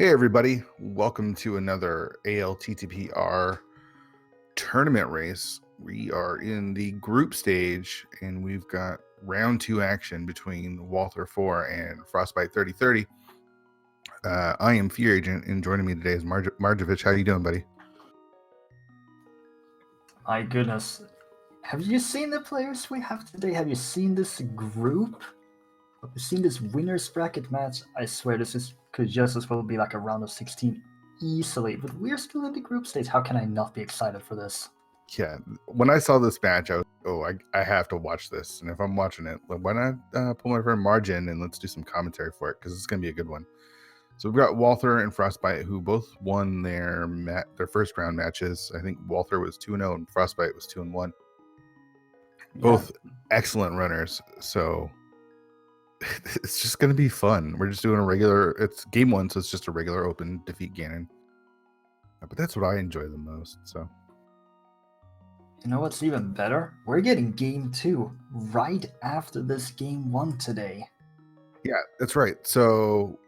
Hey everybody, welcome to another ALTTPR tournament race. We are in the group stage and we've got round 2 action between Walther4 and Frostbite3030. I am Fear Agent, and joining me today is Marjovich. How you doing, buddy? My goodness. Have you seen the players we have today? Have you seen this group? Have you seen this winner's bracket match? I swear could just as well be like a round of 16 easily, but we're still in the group stage. How can I not be excited for this? Yeah, when I saw this match, I have to watch this. And if I'm watching it, why not pull my friend Marj in and let's do some commentary for it, because it's going to be a good one. So we've got Walther and Frostbite, who both won their first round matches. I think Walther was 2-0 and Frostbite was 2-1. Both excellent runners. So it's just going to be fun. We're just doing it's game 1, so it's just a regular open defeat Ganon. But that's what I enjoy the most. So, you know what's even better? We're getting game 2 right after this game 1 today. Yeah, that's right. So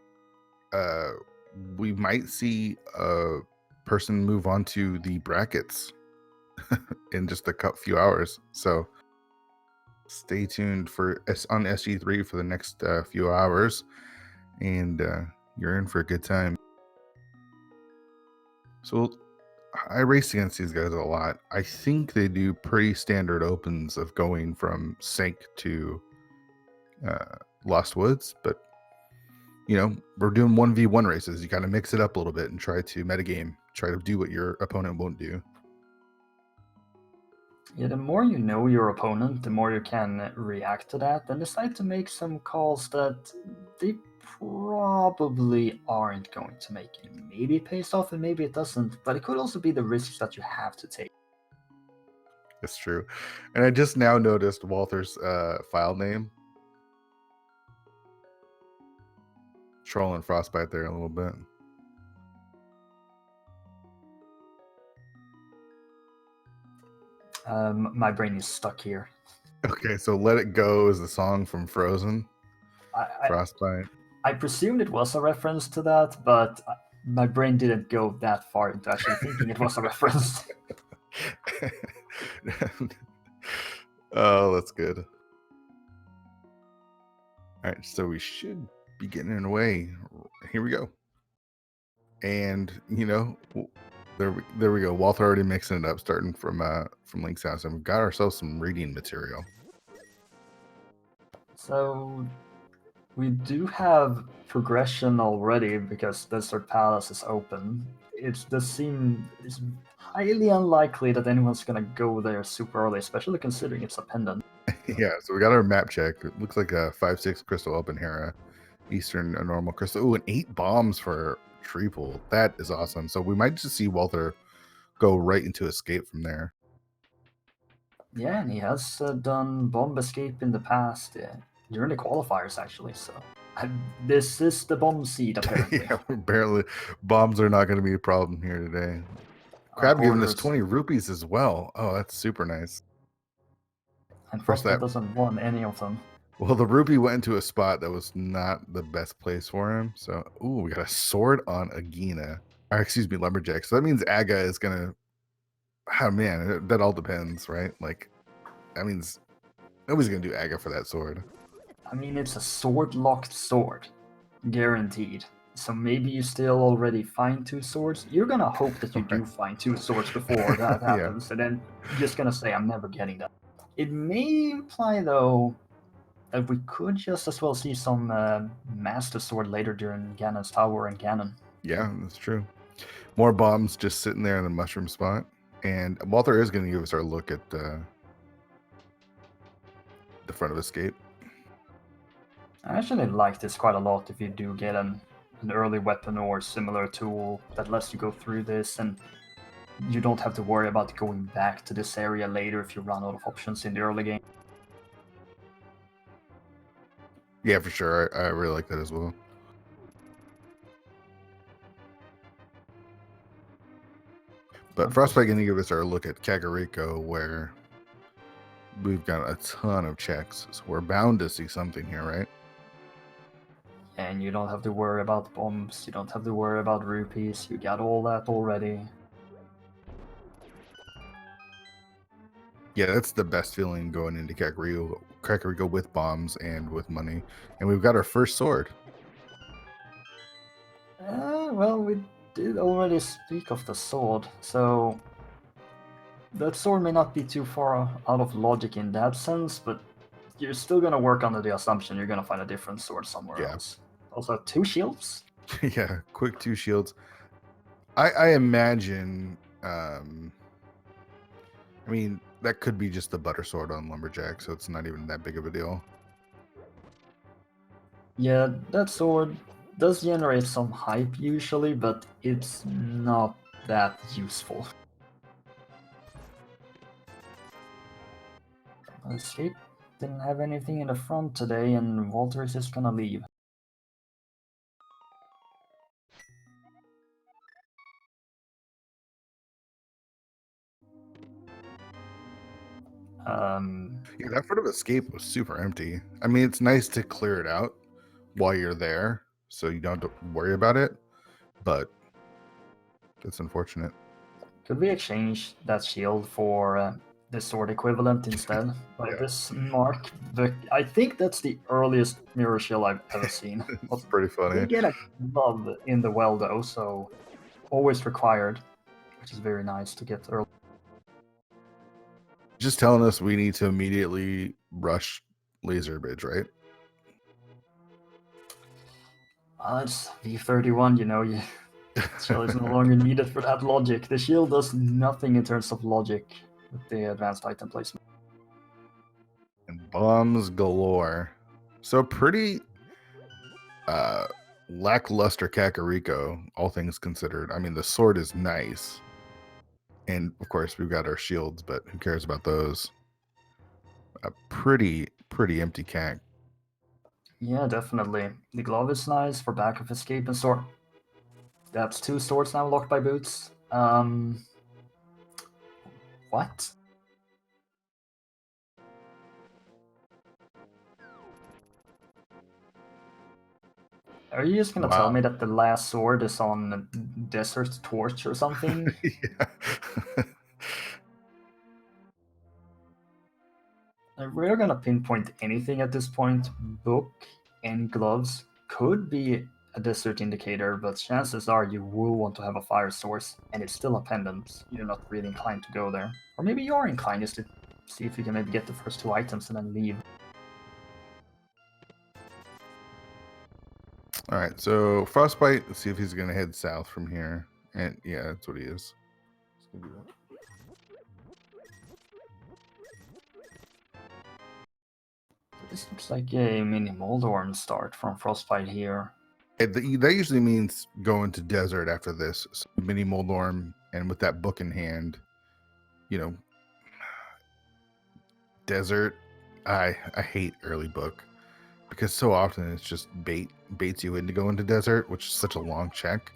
we might see a person move on to the brackets in just a few hours. So stay tuned on SG3 for the next few hours, and you're in for a good time. So I race against these guys a lot. I think they do pretty standard opens of going from Sync to Lost Woods, but we're doing 1v1 races. You got to mix it up a little bit and try to metagame, try to do what your opponent won't do. Yeah, the more you know your opponent, the more you can react to that and decide to make some calls that they probably aren't going to make. Maybe it pays off and maybe it doesn't, but it could also be the risks that you have to take. That's true. And I just now noticed Walther's file name. Trolling Frostbite there a little bit. My brain is stuck here. Okay, so Let It Go is the song from Frozen. Frostbite. I presumed it was a reference to that, but my brain didn't go that far into actually thinking it was a reference. Oh, that's good. All right, so we should be getting in a way. Here we go. And there we go. Walther already mixing it up, starting from Link's house, and we've got ourselves some reading material. So we do have progression already because Desert Palace is open. It does seem it's highly unlikely that anyone's gonna go there super early, especially considering it's a pendant. Yeah, so we got our map check. It looks like a 5-6 crystal open here, Eastern a normal crystal. Ooh, and 8 bombs for tree pool. That is awesome. So we might just see Walther go right into escape from there. Yeah, and he has done bomb escape in the past during the qualifiers actually. So this is the bomb seed apparently. Yeah, apparently bombs are not going to be a problem here today. Crab giving us 20 rupees as well. Oh, that's super nice. And Frostbite doesn't want any of them. Well, the rupee went into a spot that was not the best place for him. So, ooh, we got a sword on Agina. Or, excuse me, Lumberjack. So that means Aga is going to... Oh, man, that all depends, right? Like, that means nobody's going to do Aga for that sword. I mean, it's a sword-locked sword. Guaranteed. So maybe you still already find 2 swords. You're going to hope that you do find 2 swords before that happens. And then you're just going to say, I'm never getting that. It may imply, though, that we could just as well see some Master Sword later during Ganon's Tower and Ganon. Yeah, that's true. More bombs just sitting there in the mushroom spot. And Walther is going to give us our look at the front of Escape. I actually like this quite a lot if you do get an early weapon or similar tool that lets you go through this, and you don't have to worry about going back to this area later if you run out of options in the early game. Yeah, for sure. I really like that as well. But Frostbite going to give us our look at Kakariko, where we've got a ton of checks. So we're bound to see something here, right? And you don't have to worry about bombs, you don't have to worry about rupees, you got all that already. Yeah, that's the best feeling going into Kakariko with bombs and with money. And we've got our first sword. Well, we did already speak of the sword, so that sword may not be too far out of logic in that sense, but you're still gonna work under the assumption you're gonna find a different sword somewhere else. Also, 2 shields? Yeah, quick 2 shields. I imagine, I mean, that could be just the butter sword on Lumberjack, so it's not even that big of a deal. Yeah, that sword does generate some hype usually, but it's not that useful. Escape didn't have anything in the front today, and Walter is just gonna leave. Yeah, that front of escape was super empty. I mean, it's nice to clear it out while you're there, so you don't have to worry about it, but it's unfortunate. Could we exchange that shield for the sword equivalent instead? Like Yeah. this mark, I think that's the earliest mirror shield I've ever seen. It's pretty funny. We get a glove in the well though, so always required, which is very nice to get early. Just telling us we need to immediately rush Laser Bridge, right? It's V31, you know, shield is no longer needed for that logic. The shield does nothing in terms of logic with the advanced item placement. And bombs galore. So pretty lackluster Kakariko, all things considered. I mean, the sword is nice. And of course, we've got our shields, but who cares about those? A pretty empty Kak. Yeah, definitely. The glove is nice for backup escape and sword. That's 2 swords now locked by boots. What? Are you just gonna tell me that the last sword is on Desert Torch or something? Yeah. We're gonna pinpoint anything at this point. Book and gloves could be a desert indicator, but chances are you will want to have a fire source, and it's still a pendant. You're not really inclined to go there. Or maybe you are inclined just to see if you can maybe get the first 2 items and then leave. All right, so Frostbite, let's see if he's going to head south from here. And yeah, that's what he is. This looks like a mini Moldorm start from Frostbite here. That usually means going to desert after this. So mini Moldorm, and with that book in hand, you know, desert. I hate early book because so often it's just baits you into going to desert, which is such a long check.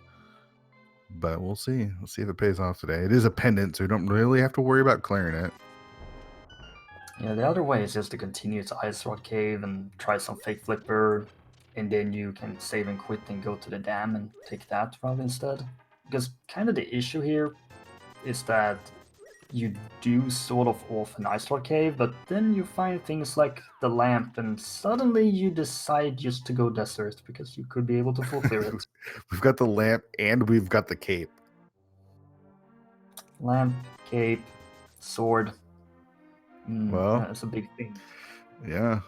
But we'll see. We'll see if it pays off today. It is a pendant, so you don't really have to worry about clearing it. Yeah, the other way is just to continue to Ice Rock Cave and try some fake flipper, and then you can save and quit and go to the dam and take that route instead. Because kind of the issue here is that you do sort of off an Ice Rock Cave, but then you find things like the lamp, and suddenly you decide just to go desert because you could be able to full clear it. We've got the lamp and we've got the cape. Lamp, cape, sword. Well, That's a big thing. Yeah.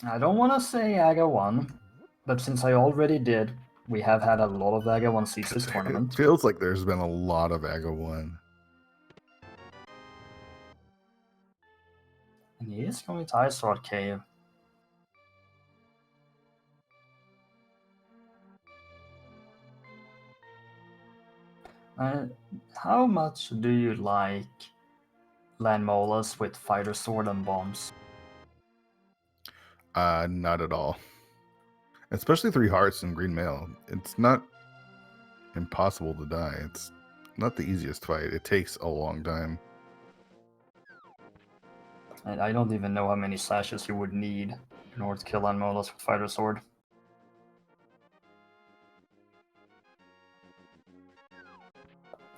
I don't want to say AGA 1, but since I already did, we have had a lot of AGA 1 seeds this tournament. It feels like there's been a lot of AGA 1. And he is going to Ice Sword Cave. How much do you like Land Molas with Fighter Sword and Bombs? Not at all. Especially 3 hearts and green mail. It's not impossible to die. It's not the easiest fight. It takes a long time. And I don't even know how many slashes you would need. in order to kill animals with fighter sword.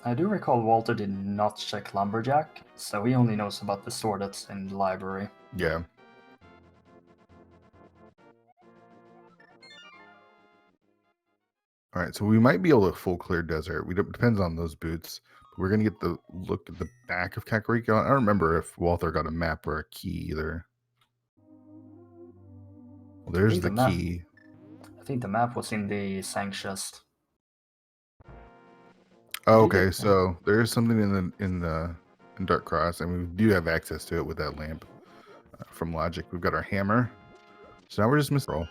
I do recall Walter did not check Lumberjack, so he only knows about the sword that's in the library. Yeah. All right, so we might be able to full clear desert. Depends on those boots. We're gonna get the look at the back of Kakariko. I don't remember if Walther got a map or a key either. Well, there's the key. I think the map was in the Sang chest. Oh, okay, so there is something in Dark Cross, and we do have access to it with that lamp from Logic. We've got our hammer, so now we're just missing roll.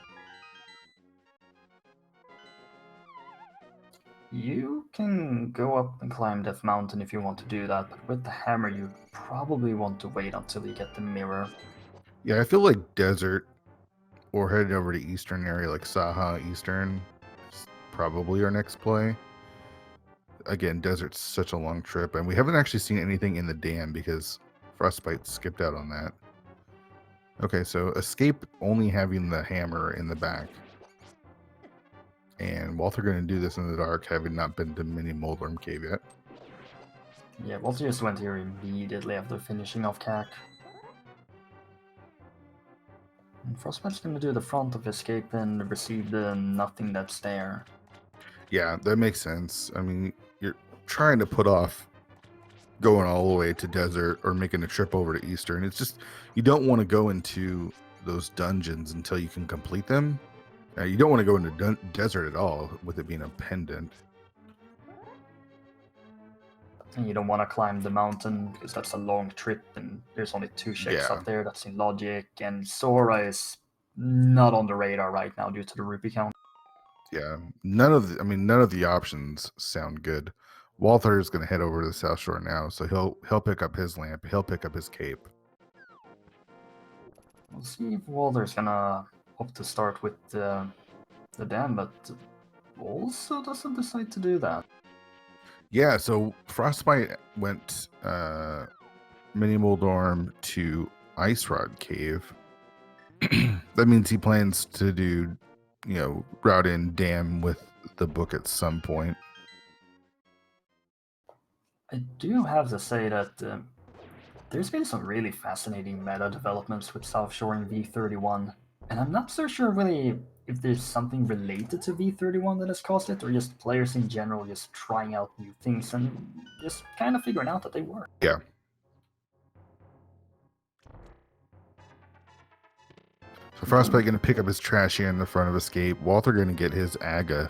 You can go up and climb Death Mountain if you want to do that, but with the hammer you probably want to wait until you get the mirror. Yeah, I feel like desert or heading over to eastern area like Saha Eastern is probably our next play. Again, desert's such a long trip, and we haven't actually seen anything in the dam because Frostbite skipped out on that. Okay, so escape only having the hammer in the back. And Walther going to do this in the dark, having not been to Mini Moldworm Cave yet. Yeah, Walter just went here immediately after finishing off Kak. And Frostbite's going to do the front of escape and receive the nothing that's there. Yeah, that makes sense. I mean, you're trying to put off going all the way to desert or making a trip over to Eastern. It's just, you don't want to go into those dungeons until you can complete them. You don't want to go into desert at all with it being a pendant. And you don't want to climb the mountain because that's a long trip and there's only 2 checks up there. That's in Logic, and Sora is not on the radar right now due to the rupee count. Yeah, none of the options sound good. Walther is going to head over to the South Shore now, so he'll pick up his lamp, he'll pick up his cape. We'll see if Walter's gonna opt to start with the dam, but also doesn't decide to do that. Yeah, so Frostbite went Mini Moldorm to Ice Rod Cave. That means he plans to do, route in dam with the book at some point. I do have to say that there's been some really fascinating meta developments with South Shore in V31, and I'm not so sure really if there's something related to V31 that has caused it, or just players in general just trying out new things and just kind of figuring out that they work. Yeah. So Frostbite going to pick up his trash here in the front of Escape. Walther going to get his Aga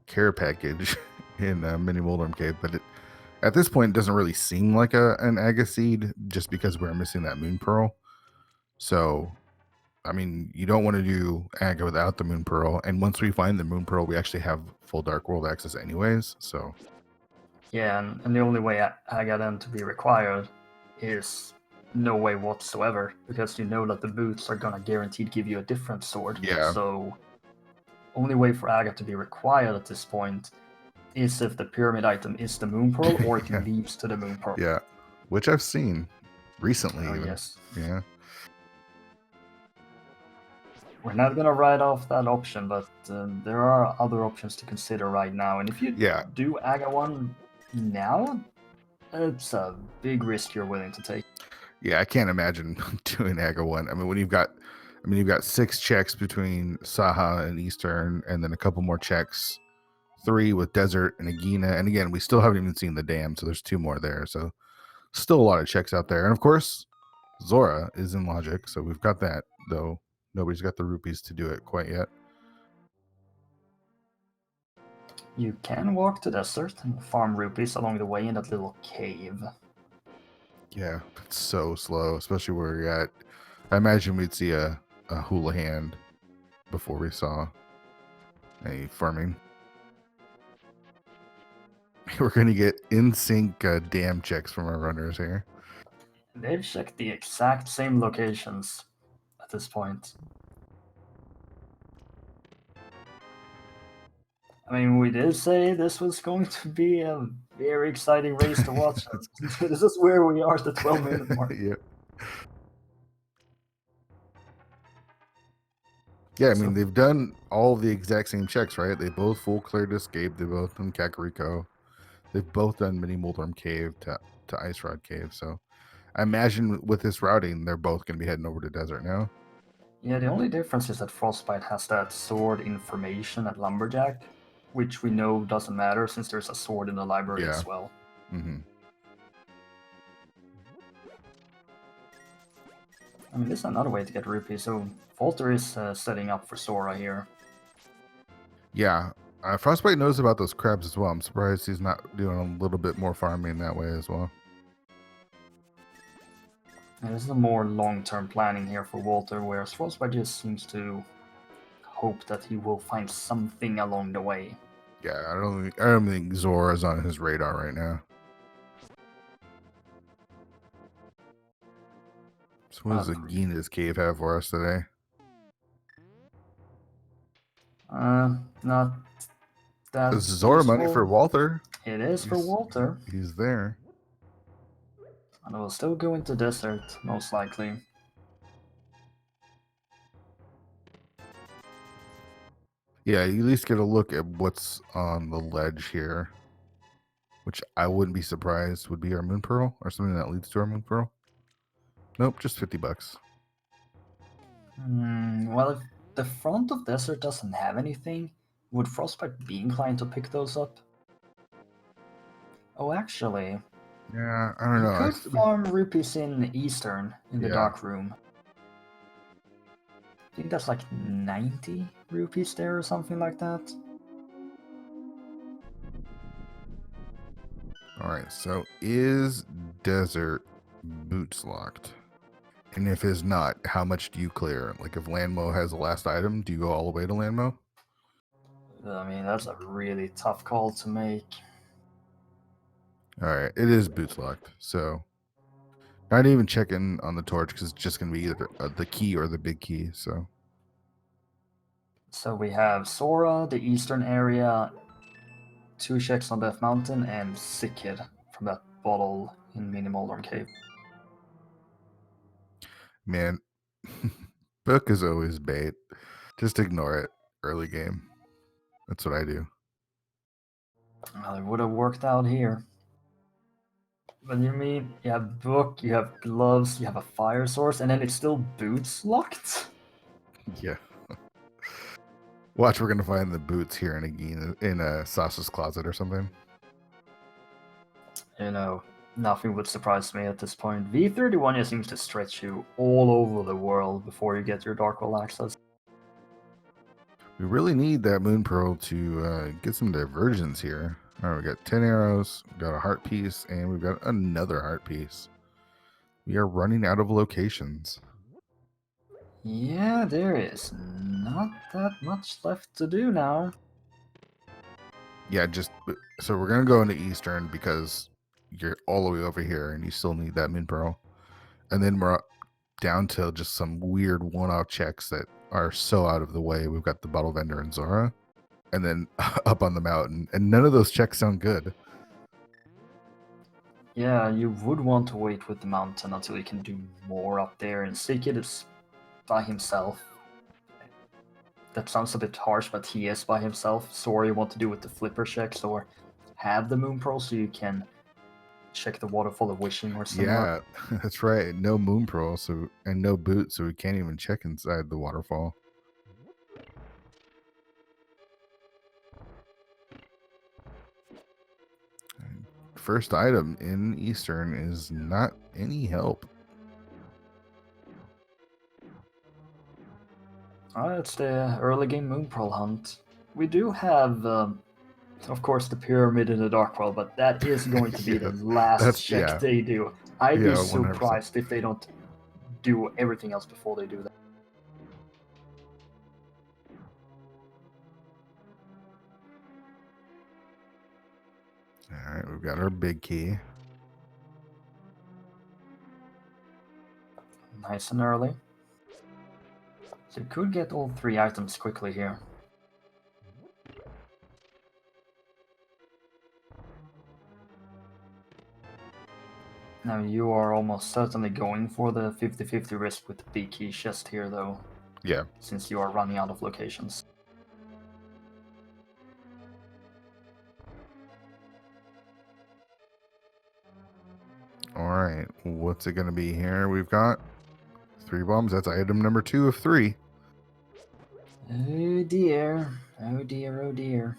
care package in Mini Moldorm Cave, but at this point, it doesn't really seem like an Aga seed just because we're missing that Moon Pearl. So, I mean, you don't want to do Aga without the Moon Pearl. And once we find the Moon Pearl, we actually have full Dark World access anyways. So, yeah, and the only way Aga then to be required is no way whatsoever, because you know that the boots are gonna guaranteed give you a different sword. Yeah. So, only way for Aga to be required at this point is if the pyramid item is the Moon Pearl, or it leads to the Moon Pearl. Yeah, which I've seen recently. Oh, yes. Yeah. We're not going to write off that option, but there are other options to consider right now. And if you do Aga 1 now, it's a big risk you're willing to take. Yeah, I can't imagine doing Aga 1. I mean, when you've got 6 checks between Saha and Eastern, and then a couple more checks, 3 with Desert and Agina. And again, we still haven't even seen the dam, so there's 2 more there. So still a lot of checks out there. And of course, Zora is in Logic, so we've got that, though nobody's got the rupees to do it quite yet. You can walk to desert and farm rupees along the way in that little cave. Yeah, it's so slow, especially where you're at. I imagine we'd see a hula hand before we saw any farming. We're going to get in-sync dam checks from our runners here. They've checked the exact same locations at this point. I mean, we did say this was going to be a very exciting race to watch. This is where we are at the 12-minute mark. Yeah. Yeah, I So mean, they've done all the exact same checks, right? They both full cleared Escape. They both done Kakariko. They've both done Mini Moldorm Cave to Ice Rod Cave. So I imagine with this routing, they're both going to be heading over to Desert now. yeah, the only difference is that Frostbite has that sword information at Lumberjack, which we know doesn't matter since there's a sword in the library Yeah. as well. Mm-hmm. I mean, this is another way to get rupees. So Walter is setting up for Sora here. Yeah. Frostbite knows about those crabs as well. I'm surprised he's not doing a little bit more farming that way as well. And this is a more long-term planning here for Walter, whereas Frostbite just seems to hope that he will find something along the way. Yeah, I don't think Zora's on his radar right now. So what does Agina's cave have for us today? Not that This is Zora money for useful. Walther. It is for Walter. He's there. And it will still go into Desert, most likely. Yeah, you at least get a look at what's on the ledge here, which I wouldn't be surprised would be our Moon Pearl or something that leads to our Moon Pearl. Nope, just $50. Well, if the front of Desert doesn't have anything, would Frostbite be inclined to pick those up? Oh, actually, Yeah, I don't you know. could farm rupees in Eastern, in the dark room. I think that's like 90 rupees there or something like that. Alright, so is Desert boots locked? And if it's not, how much do you clear? Like if Landmo has the last item, do you go all the way to Landmo? I mean, that's a really tough call to make. Alright, it is boots locked. So not even checking on the torch because it's just going to be either the key or the big key. So we have Sora, the Eastern area, 2 checks on Death Mountain, and Sick Kid from that bottle in Mini Moldorm Cave. Man, book is always bait. Just ignore it early game. That's what I do. Well, it would have worked out here. But you mean you have book, you have gloves, you have a fire source, and then it's still boots locked? Yeah. Watch, we're gonna find the boots here in a Sasha's closet or something. You know, nothing would surprise me at this point. V31 just seems to stretch you all over the world before you get your Dark World access. We really need that Moon Pearl to get some divergence here. All right, we got 10 arrows, we got a heart piece, and we've got another heart piece. We are running out of locations. Yeah, there is not that much left to do now. Yeah, so we're gonna go into Eastern because you're all the way over here and you still need that Moon Pearl. And then we're down to just some weird one-off checks that are so out of the way. We've got the Bottle Vendor and Zora, and then up on the mountain, and none of those checks sound good. Yeah, you would want to wait with the mountain until you can do more up there, and Seekid is by himself. That sounds a bit harsh, but he is by himself. So you want to do with the flipper checks, or have the Moon Pearl so you can check the Waterfall of Wishing or similar. Yeah, that's right. No Moon Pearl, and no boot, so we can't even check inside the waterfall. First item in Eastern is not any help. It's the early game Moon Pearl hunt. We do have, of course, the pyramid in the Dark World, but that is going to be the last check they do. I'd be surprised 100%. If they don't do everything else before they do that. All right, we've got our big key. Nice and early. So you could get all 3 items quickly here. Now you are almost certainly going for the 50-50 risk with the big key chest here though. Yeah. Since you are running out of locations. All right. What's it going to be here? We've got 3 bombs. That's item number 2 of 3. Oh dear. Oh dear, oh dear.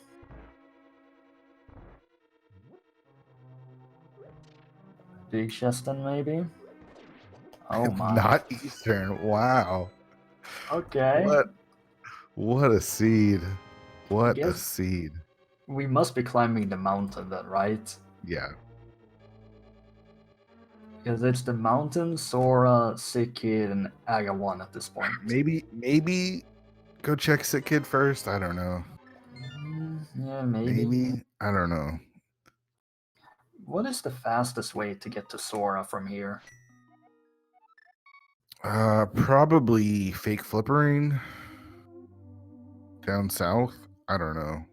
Big chest then, maybe? Oh my. Not Eastern. Wow. Okay. What a seed. What a Guess seed. we must be climbing the mountain then, right? Yeah. Because it's the mountain, Sora, Sick Kid, and Aga 1 at this point. Maybe go check Sick Kid first. I don't know. Yeah, maybe. Maybe. I don't know. What is the fastest way to get to Sora from here? Probably fake flippering down south. I don't know.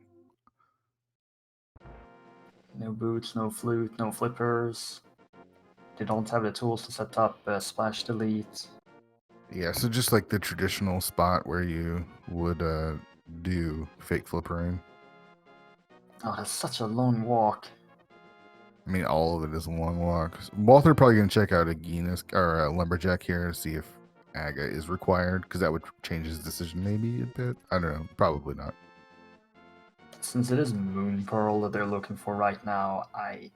No boots, no flute, no flippers. They don't have the tools to set up splash delete. Yeah, so just like the traditional spot where you would do fake flippering. Oh, that's such a long walk. I mean, all of it is a long walk. Walther probably gonna check out a Guinness or a lumberjack here to see if Aga is required, because that would change his decision maybe a bit. I don't know. Probably not. Since it is Moon Pearl that they're looking for right now, I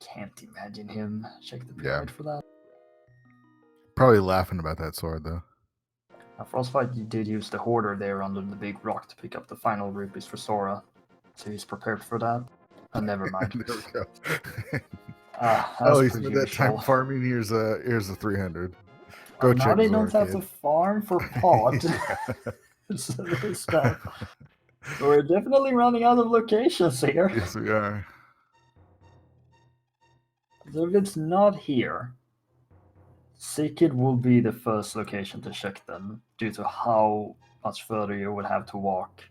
can't imagine him check the pyramid for that. Probably laughing about that sword though. Frostbite did use the Hoarder there under the big rock to pick up the final rupees for Sora, so he's prepared for that. Never mind. There we go. Oh, he spent that time farming. Here's a 300. Go check. Now they don't have to farm for pot. So there's that. We're definitely running out of locations here. Yes, we are. So if it's not here, Sikid will be the first location to check then, due to how much further you would have to walk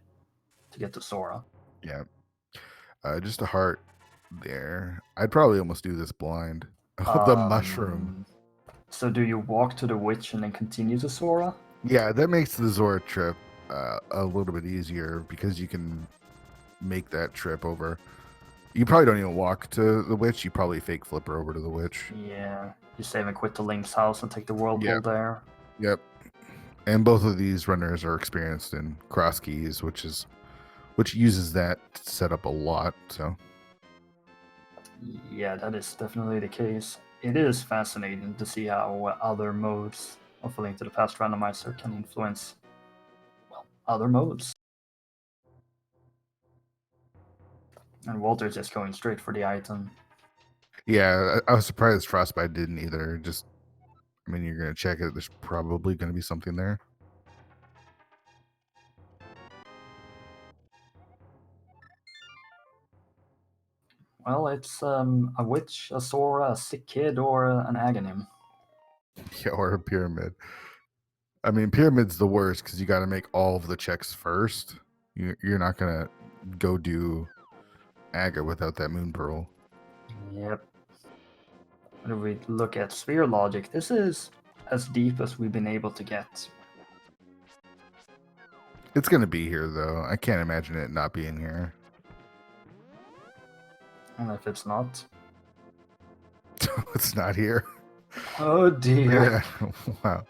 to get to Sora. Yeah. Just a heart there. I'd probably almost do this blind. The mushroom. So do you walk to the witch and then continue to Sora? Yeah, that makes the Zora trip a little bit easier, because you can make that trip over. You probably don't even walk to the witch. You probably fake flipper over to the witch. Yeah, you save and quit to Link's house and take the whirlpool there. Yep. And both of these runners are experienced in cross keys, which uses that setup a lot. So yeah, that is definitely the case. It is fascinating to see how other modes of A Link to the Past Randomizer can influence, well, other modes. And Walter's just going straight for the item. Yeah, I was surprised Frostbite didn't either. I mean, you're going to check it. There's probably going to be something there. Well, it's a witch, a Sora, a sick kid, or an Aghanim. Yeah, or a pyramid. I mean, pyramid's the worst because you got to make all of the checks first. You're not going to go do Aga without that moon pearl. Yep. But if we look at sphere logic, this is as deep as we've been able to get. It's going to be here, though. I can't imagine it not being here. And if it's not... It's not here. Oh dear. Yeah. Wow.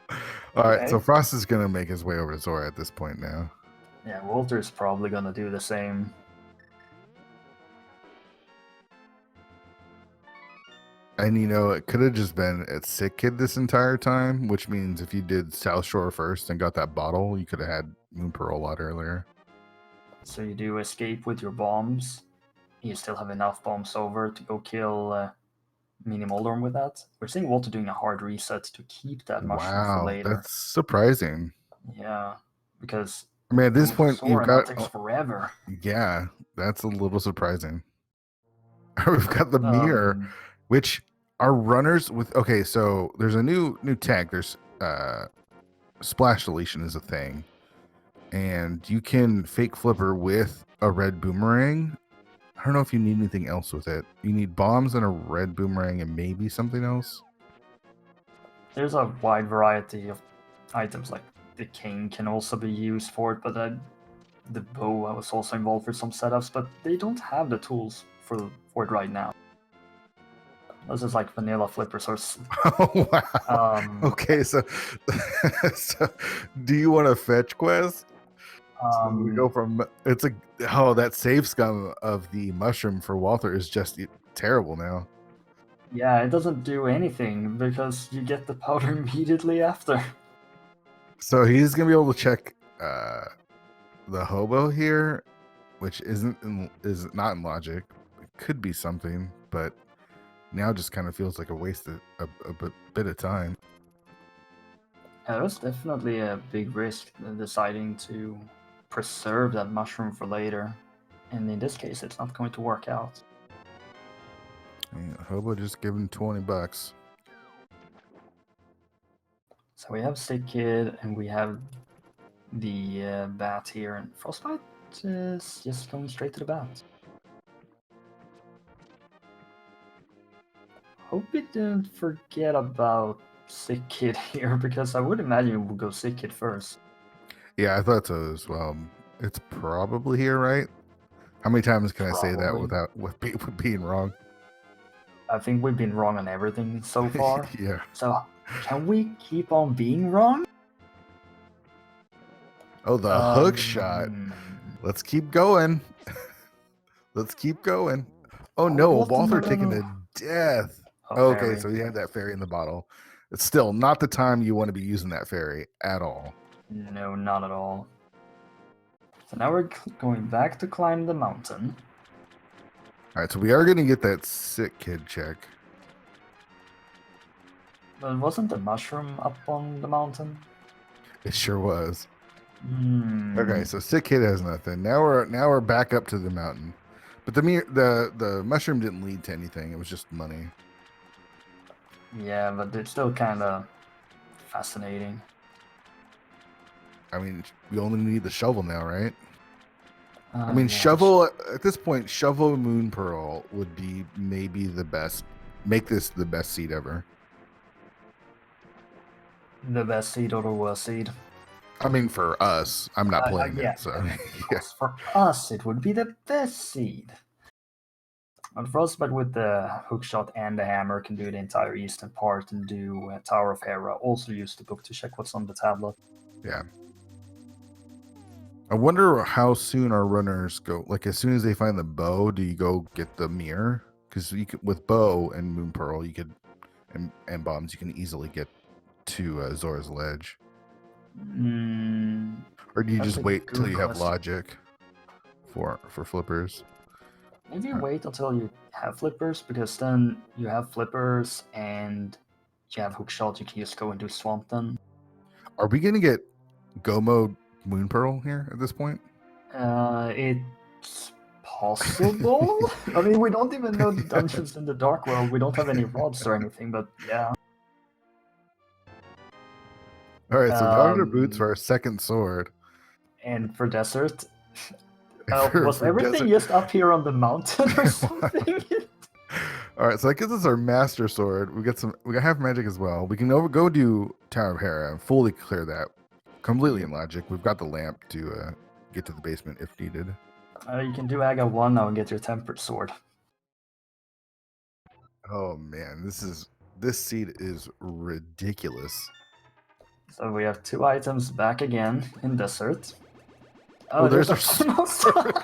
All right, so Frost is going to make his way over to Zora at this point now. Yeah, Walter's probably going to do the same. And it could have just been at Sick Kid this entire time, which means if you did South Shore first and got that bottle, you could have had Moon Pearl a lot earlier. So you do escape with your bombs. You still have enough bombs over to go kill Mini Moldorm with that. We're seeing Walter doing a hard reset to keep that mushroom for later. That's surprising. Yeah, because I mean, at this point, you've got takes forever. Yeah, that's a little surprising. We've got the mirror, which are runners with. Okay, so there's a new tag. There's splash deletion is a thing, and you can fake flipper with a red boomerang. I don't know if you need anything else with it. You need bombs and a red boomerang and maybe something else. There's a wide variety of items like the king can also be used for it, but the bow was also involved for some setups, but they don't have the tools for it right now. This is like vanilla flippers or. Oh wow. Okay, so do you want a fetch quest? So we go from that save scum of the mushroom for Walther is just terrible now. Yeah, it doesn't do anything because you get the powder immediately after. So he's gonna be able to check the hobo here, which is not in logic. It could be something, but now just kind of feels like a waste of a bit of time. Yeah, that's definitely a big risk deciding to preserve that mushroom for later. And in this case, it's not going to work out. Yeah, hobo just giving $20. So we have Sick Kid and we have the bat here, and Frostbite is just going straight to the bat. Hope we didn't forget about Sick Kid here, because I would imagine we'll go Sick Kid first. Yeah, I thought so as well. It's probably here, right? How many times can I say that without being wrong? I think we've been wrong on everything so far. Yeah. So can we keep on being wrong? Oh, the hook shot. Let's keep going. Let's keep going. Oh no, Walther taking the death. Okay, so he had that fairy in the bottle. It's still not the time you want to be using that fairy at all. No, not at all. So now we're going back to climb the mountain. All right, so we are going to get that Sick Kid check. But wasn't the mushroom up on the mountain? It sure was. Okay, so Sick Kid has nothing. Now we're back up to the mountain, but the mushroom didn't lead to anything. It was just money. Yeah, but it's still kind of fascinating. I mean, we only need the shovel now, right? I mean, shovel at this point, shovel Moon Pearl would be maybe the best. Make this the best seed ever. The best seed or the worst seed? I mean, for us, I'm not playing it, so yeah. For us, it would be the best seed. But Frostbite with the hookshot and the hammer can do the entire eastern part and do Tower of Hera. Also use the book to check what's on the tablet. Yeah. I wonder how soon our runners go. Like, as soon as they find the bow, do you go get the mirror? Because you could, with bow and Moon Pearl, you could, and bombs, you can easily get to Zora's Ledge. Or do you just wait till you have logic for flippers? Maybe wait until you have flippers, because then you have flippers and you have hookshot. You can just go and do swamp then. Are we gonna get go mode Moon Pearl here at this point? It's possible. I mean, we don't even know the dungeons in the Dark World. We don't have any rods or anything, but yeah. All right, so Doctor Boots for our second sword. And for desert, was everything just up here on the mountain or something? All right, so that gives us our master sword. We got half magic as well. We can go do Tower of Hera and fully clear that completely in logic. We've got the lamp to get to the basement if needed. You can do Aga 1 now and get your tempered sword. Oh man, this seed is ridiculous. So we have 2 items back again in desert. Oh, there's our sword.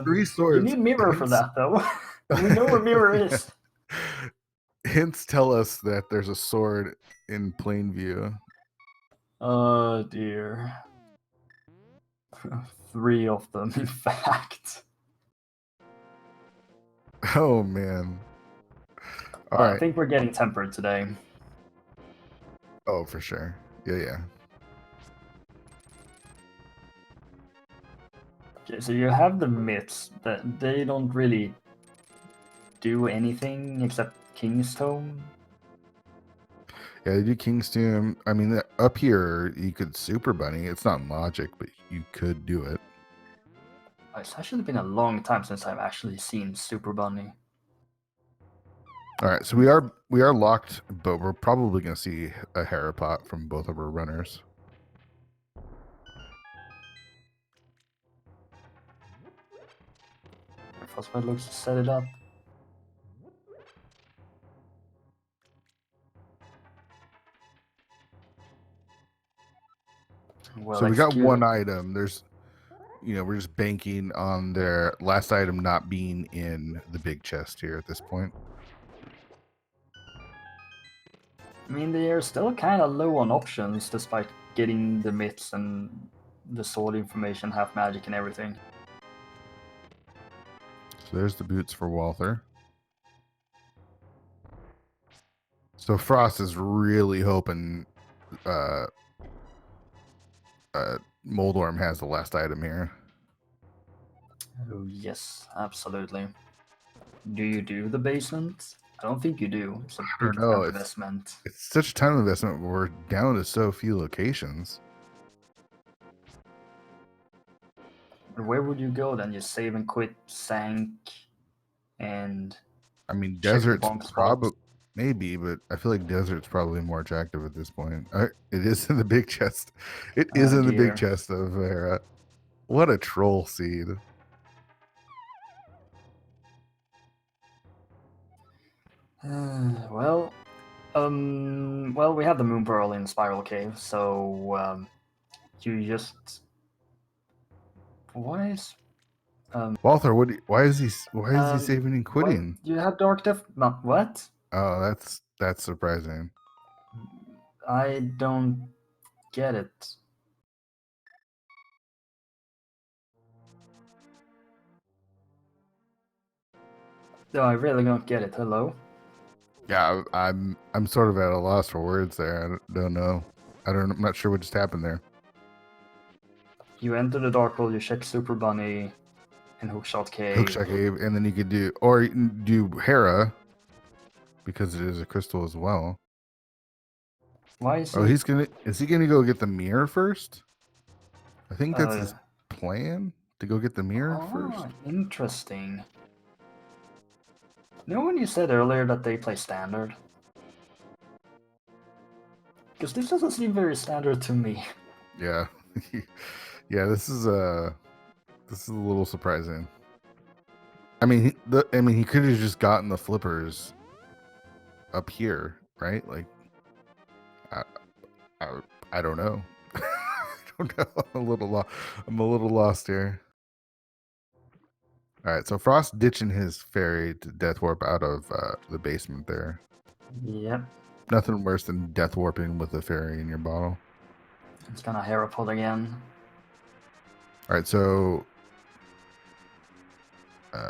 3 swords. You need mirror for that, though. We know where mirror is. Hints tell us that there's a sword in plain view. Oh dear. 3 of them, in fact. Oh man. All right. I think we're getting tempered today. Oh, for sure. Yeah. Okay, so you have the myths that they don't really do anything except King's Tome. Yeah, they do King's Tomb. I mean, up here you could Super Bunny. It's not logic, but you could do it. It's actually been a long time since I've actually seen Super Bunny. All right, so we are locked, but we're probably going to see a Harapot from both of our runners. Frostbite looks to set it up. Well, So we got executed. one item. There's, we're just banking on their last item not being in the big chest here at this point. I mean, they are still kind of low on options, despite getting the myths and the sword information, half magic, and everything. So there's the boots for Walther. So Frost is really hoping Moldorm has the last item here. Oh, yes, absolutely. Do you do the basement? I don't think you do. It's a I big don't know. time investment. It's such a time investment. But we're down to so few locations. Where would you go then? You save and quit, sank, and I mean, check the desert's bonk spot. probably maybe, but I feel like desert's probably more attractive at this point. It is in the big chest. It is Oh in the big dear. chest of Vera. What a troll seed. Well, we have the Moon Pearl in Spiral Cave, so you just why is Walther, why is he saving and what quitting? you have Dark Def? What? Oh, that's surprising. I don't get it. No, I really don't get it. Hello. Yeah, I'm sort of at a loss for words there. I don't know. I'm not sure what just happened there. You enter the Dark Hole. You check Super Bunny and Hookshot Cave. Hookshot Cave, and then you could do, or you can do Hera because it is a crystal as well. Why is Oh, he? is he gonna go get the mirror first? I think that's Uh, his plan, to go get the mirror first. Interesting. You know when you said earlier that they play standard? Because this doesn't seem very standard to me. Yeah. Yeah, this is a little surprising. I mean, he could have just gotten the flippers up here, right? Like, I don't know. I don't know. I'm a little lost here. All right, so Frost ditching his fairy to death warp out of the basement there. Yep. Nothing worse than death warping with a fairy in your bottle. It's gonna Herapod again. All right, so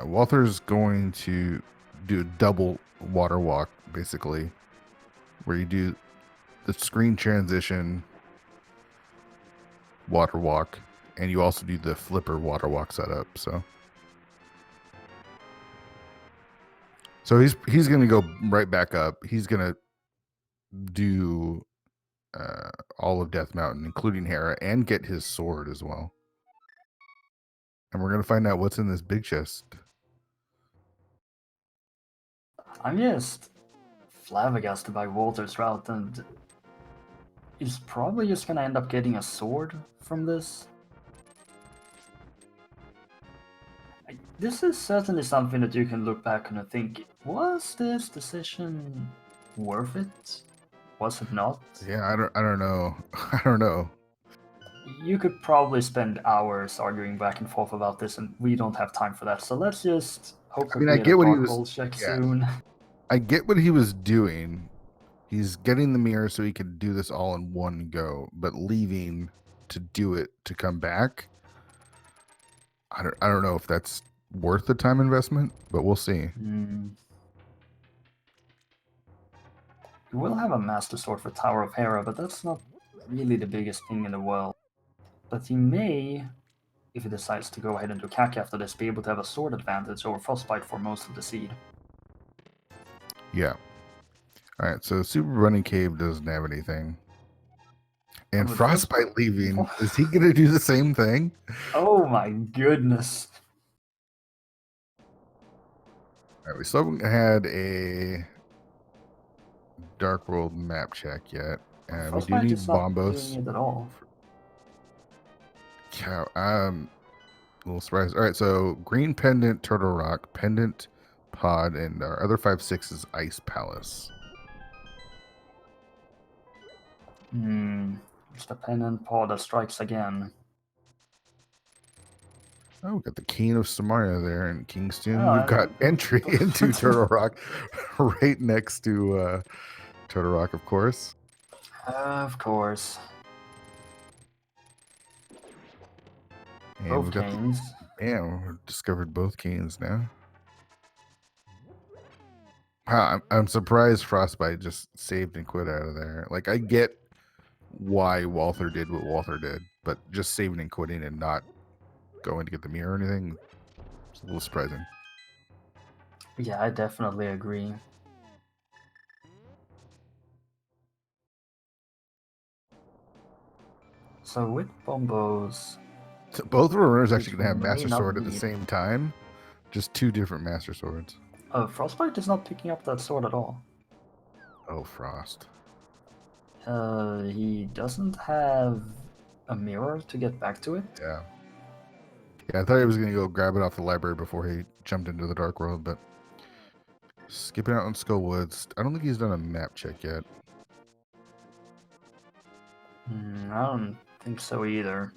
Walther's going to do a double water walk, basically, where you do the screen transition water walk, and you also do the flipper water walk setup. So he's going to go right back up. He's going to do all of Death Mountain, including Hera, and get his sword as well. And we're going to find out what's in this big chest. I'm just flabbergasted by Walter's route, and he's probably just gonna end up getting a sword from this. This is certainly something that you can look back on and think, was this decision worth it? Was it not? Yeah, I don't know. I don't know. You could probably spend hours arguing back and forth about this, and we don't have time for that. So let's just hope that I we get a get what he dark was. hole check Yeah, soon. I get what he was doing. He's getting the mirror so he can do this all in one go, but leaving to do it to come back. I don't know if that's worth the time investment, but we'll see. We will have a Master Sword for Tower of Hera, but that's not really the biggest thing in the world. But he may, if he decides to go ahead and do CAC after this, be able to have a sword advantage over Frostbite for most of the seed. Yeah. All right, so Super Running Cave doesn't have anything. And Frostbite leaving, is he going to do the same thing? Oh my goodness. All right, we still had a Dark World map check yet. We do Frostbite need is not doing bombos. it at all. Cow. A little surprised. All right, so green pendant, turtle rock, pendant, pod, and our other 5/6 is ice palace. It's the pendant paw that strikes again. Oh, we got the King of Samaria there in Kingston. Oh, We've got entry into Turtle Rock right next to Turtle Rock, of course. Of course. And Both we've got canes. we've discovered both canes now. Wow, I'm surprised Frostbite just saved and quit out of there. Like, I get why Walther did what Walther did, but just saving and quitting and not going to get the mirror or anything, it's a little surprising. Yeah, I definitely agree. So with bombos, So both of our runners actually which going to have we may Master not Sword at the need. same time, just two different Master Swords. Frostbite is not picking up that sword at all. Oh, Frost. He doesn't have a mirror to get back to it. Yeah. Yeah, I thought he was going to go grab it off the library before he jumped into the Dark World, but skipping out on Skull Woods. I don't think he's done a map check yet. I don't think so either.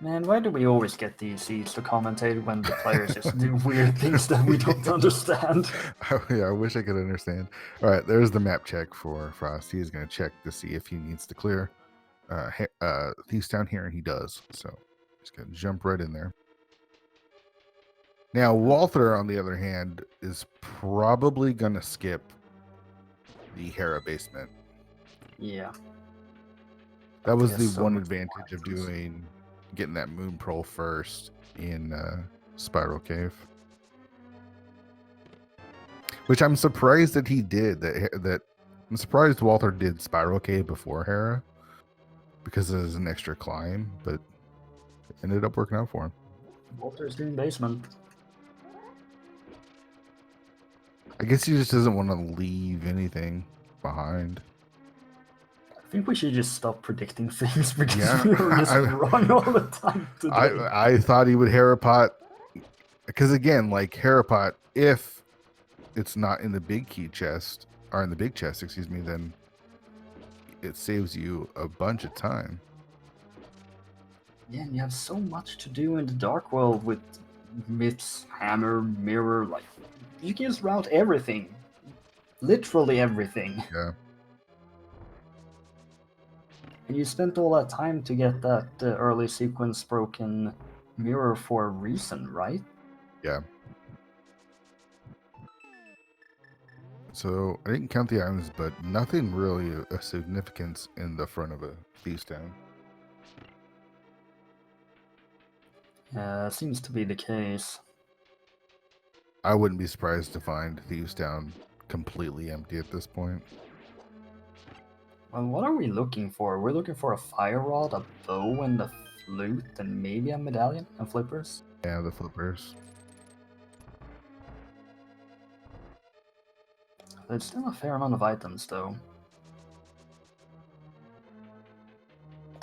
Man, why do we always get these seeds to commentate when the players just do weird things that we don't understand? Yeah, I wish I could understand. All right, there's the map check for Frost. He's going to check to see if he needs to clear Thieves Town here, and he does. So he's going to jump right in there. Now, Walther, on the other hand, is probably going to skip the Hera basement. Yeah. That was Yes, the so one much advantage of more. getting that Moon Pearl first in Spiral Cave. Which I'm surprised that he did. I'm surprised Walther did Spiral Cave before Hera, because it is an extra climb, but it ended up working out for him. Walter's doing basement. I guess he just doesn't want to leave anything behind. I think we should just stop predicting things because Yeah, we are just wrong all the time today. I thought he would Herapot, because again, like Herapot, if it's not in the big key chest, or in the big chest, excuse me, then it saves you a bunch of time. Yeah, and you have so much to do in the Dark World with myths, hammer, mirror, like you can just route everything. Literally everything. Yeah. And you spent all that time to get that early sequence broken mirror for a reason, right? Yeah. So I didn't count the items, but nothing really of significance in the front of a Thieves Town. Seems to be the case. I wouldn't be surprised to find Thieves Town completely empty at this point. Well, what are we looking for? We're looking for a fire rod, a bow, and a flute, and maybe a medallion and flippers. Yeah, the flippers. There's still a fair amount of items, though.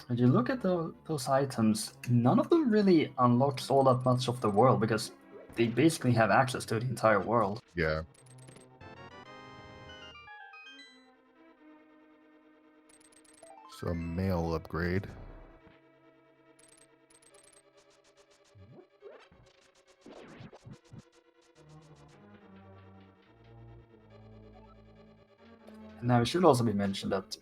When you look at those items, none of them really unlocks all that much of the world because they basically have access to the entire world. Yeah. So mail upgrade. Now, it should also be mentioned that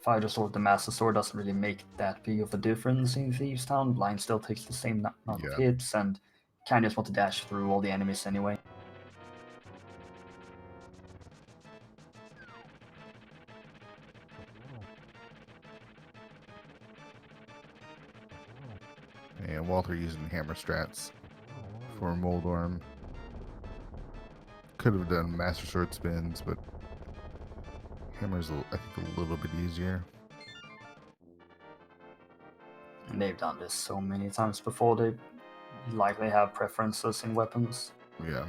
Fighter Sword, the Master Sword, doesn't really make that big of a difference in Thieves Town. Blind still takes the same amount of hits and kind of just want to dash through all the enemies anyway. And Walther using hammer strats for Moldorm. Could have done Master Sword spins, but hammer's, I think, a little bit easier. And they've done this so many times before, they likely have preferences in weapons. Yeah.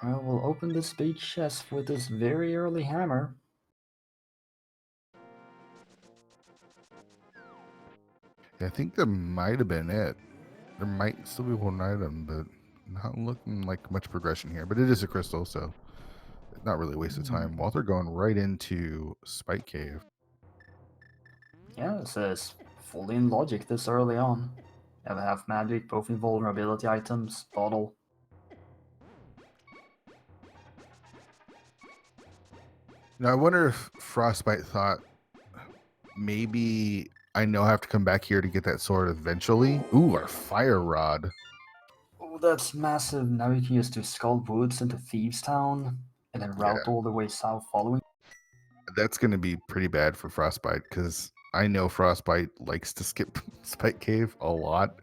Well, we'll open this big chest with this very early hammer. Yeah, I think that might have been it. There might still be one item, but not looking like much progression here. But it is a crystal, so not really a waste of time. Walther going right into Spike Cave. Yeah, this is fully in logic this early on. You have half magic, both invulnerability items, bottle. Now I wonder if Frostbite thought maybe I know I have to come back here to get that sword eventually. Ooh, our fire rod. Oh, that's massive. Now you can just do Skull Woods into Thieves Town, and then route Yeah. all the way south following. That's going to be pretty bad for Frostbite because I know Frostbite likes to skip Spike Cave a lot.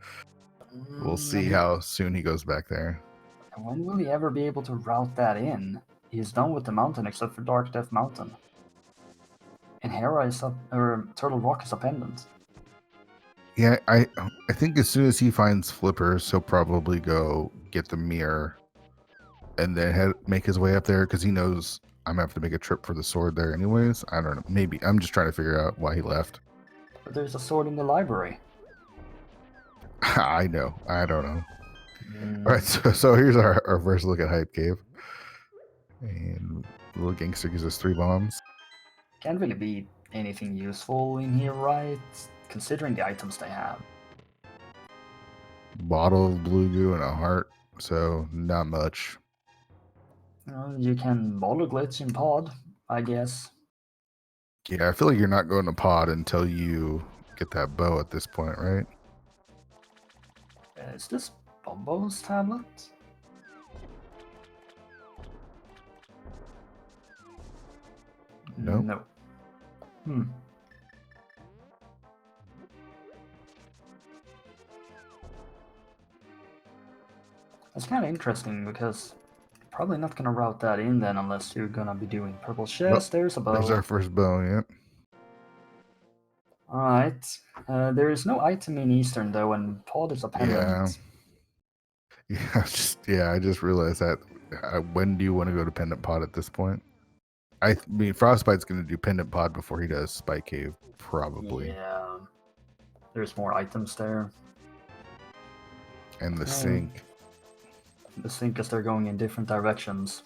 We'll see how soon he goes back there. And when will he ever be able to route that in? He's done with the mountain except for Dark Death Mountain. And Hera is up, or Turtle Rock is appendant. Yeah, I think as soon as he finds Flippers, he'll probably go get the mirror and then make his way up there because he knows I'm gonna have to make a trip for the sword there anyways. I don't know. Maybe I'm just trying to figure out why he left. But there's a sword in the library. I know. I don't know. All right, so here's our first look at Hype Cave. And little gangster gives us 3 bombs. Can't really be anything useful in here, right? Considering the items they have. Bottle of blue goo and a heart, so not much. You can bottle glitch in pod, I guess. Yeah, I feel like you're not going to pod until you get that bow at this point, right? Is this Bombo's tablet? Nope. No. That's kind of interesting because probably not gonna route that in then unless you're gonna be doing purple chest. There's a bow. There's our first bow, yep. Alright. There is no item in Eastern though, and pod is a pendant. Yeah, I just realized that. When do you want to go to pendant pod at this point? I mean, Frostbite's going to do pendant pod before he does Spike Cave, probably. Yeah. There's more items there. And the sink. The sink is they're going in different directions.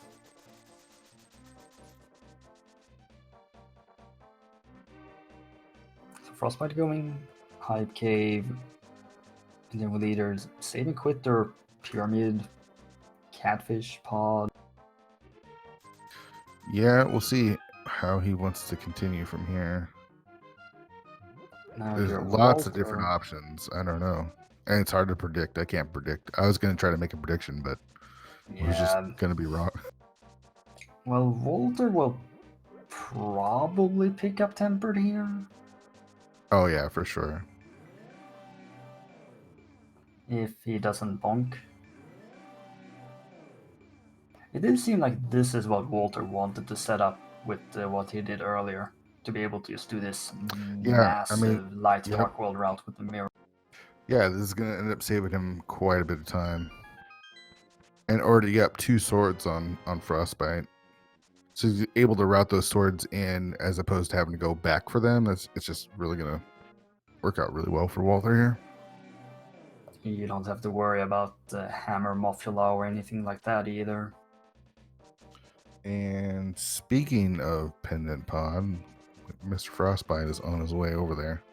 So Frostbite going Hype Cave, and then we'll either save and quit or Pyramid, Catfish Pod. Yeah, we'll see how he wants to continue from here. Now There's lots of different options. I don't know. And it's hard to predict. I can't predict. I was going to try to make a prediction, but it was just going to be wrong. Well, Walther will probably pick up Tempered here. Oh, yeah, for sure. If he doesn't bonk. It did seem like this is what Walther wanted to set up with what he did earlier. To be able to just do this massive light dark world route with the mirror. Yeah, this is going to end up saving him quite a bit of time. And already got 2 swords on Frostbite. So he's able to route those swords in as opposed to having to go back for them. It's just really going to work out really well for Walther here. You don't have to worry about Hammer Mothula or anything like that either. And speaking of Pendant Pod, Mr. Frostbite is on his way over there.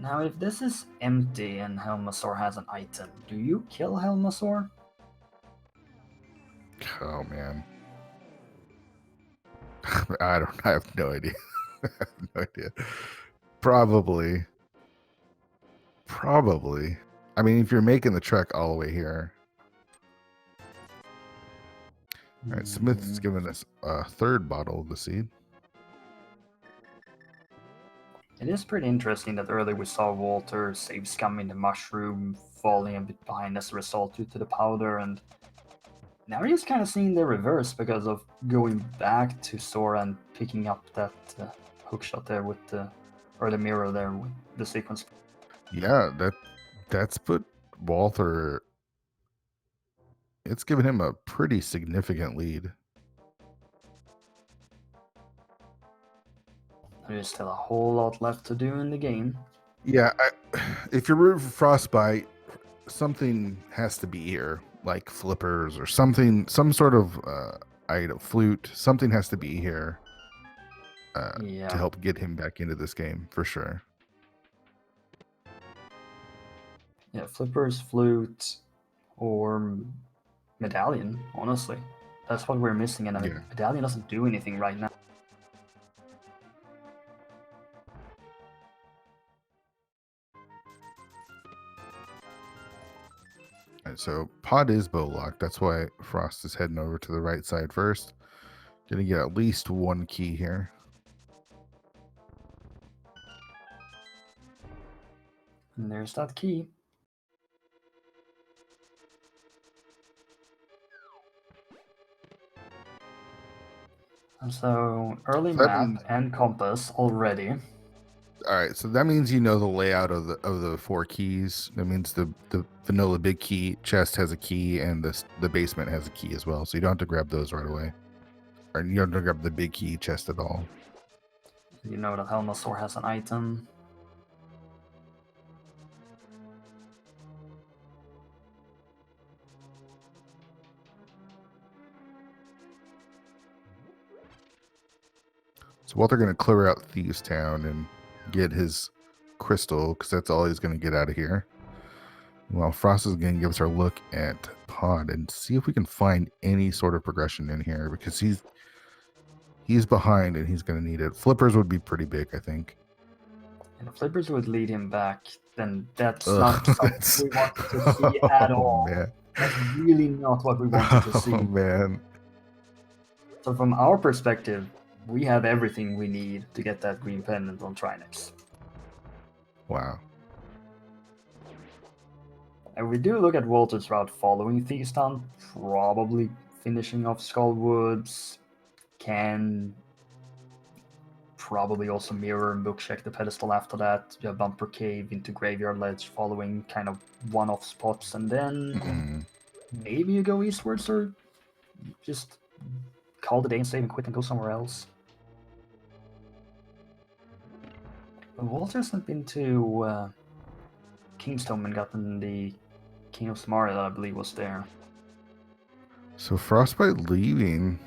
Now, if this is empty and Helmasaur has an item, do you kill Helmasaur? Oh, man. I have no idea. I have no idea. Probably. I mean, if you're making the trek all the way here. All right, Smith's given us a 3rd bottle of the seed. It is pretty interesting that earlier we saw Walther save scumming the mushroom, falling a bit behind as a result due to the powder, and now we're just kind of seeing the reverse because of going back to Sora and picking up that hookshot there with the mirror there with the sequence. Yeah, that's put Walther it's given him a pretty significant lead. There's still a whole lot left to do in the game. Yeah, if you're rooting for Frostbite, something has to be here, like flippers or something, some sort of item, flute. Something has to be here to help get him back into this game for sure. Yeah, flippers, flute, or medallion. Honestly, that's what we're missing, and medallion doesn't do anything right now. Right, so pod is bow locked. That's why Frost is heading over to the right side first. Gonna get at least one key here. And there's that key. And so early map and compass already. All right, so that means you know the layout of the 4 keys. That means the vanilla big key chest has a key, and the basement has a key as well. So you don't have to grab those right away, or you don't have to grab the big key chest at all. You know that Helmasaur has an item. So Walter going to clear out Thieves Town and get his crystal, because that's all he's going to get out of here. Well, Frost is going to give us our look at Pod and see if we can find any sort of progression in here, because he's behind and he's going to need it. Flippers would be pretty big, I think. And if flippers would lead him back, then that's not something we wanted to see at all. Man. That's really not what we wanted to see. Oh, man. So from our perspective, we have everything we need to get that green pendant on Trinix. Wow. And we do look at Walter's route following Thieves Town, probably finishing off Skullwoods, can probably also mirror and book check the pedestal after that, Bumper Cave into Graveyard Ledge following kind of one-off spots, and then maybe you go eastwards or just call the day and save and quit and go somewhere else. But Walter hasn't been to Kingstone and gotten the King of Samaria that I believe was there. So Frostbite leaving.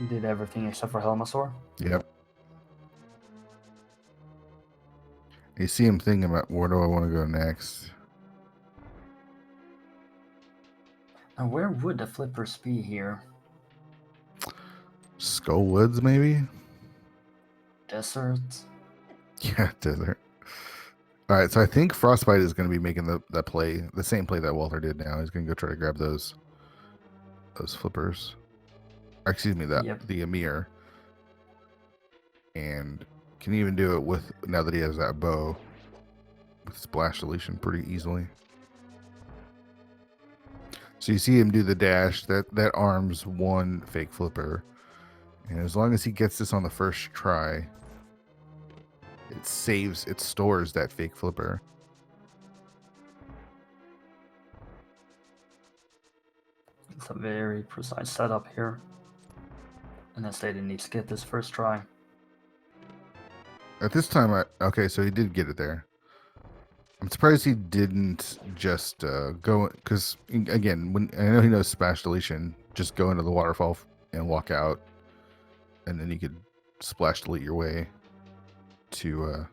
Did everything except for Helmasaur? Yep. You see him thinking about, where do I want to go next? Now where would the flippers be here? Skullwoods, maybe? Desert? Yeah, desert. All right, so I think Frostbite is going to be making the play, the same play that Walter did now. He's going to go try to grab those flippers. Or excuse me, the Amir. And can even do it with, now that he has that bow, with splash deletion pretty easily. So you see him do the dash, that arms one fake flipper. And as long as he gets this on the first try, it stores that fake flipper. It's a very precise setup here. And then Staden needs to get this first try. At this time, okay, so he did get it there. I'm surprised he didn't just go, because again, when I know he knows splash deletion, just go into the waterfall and walk out, and then you could splash delete your way to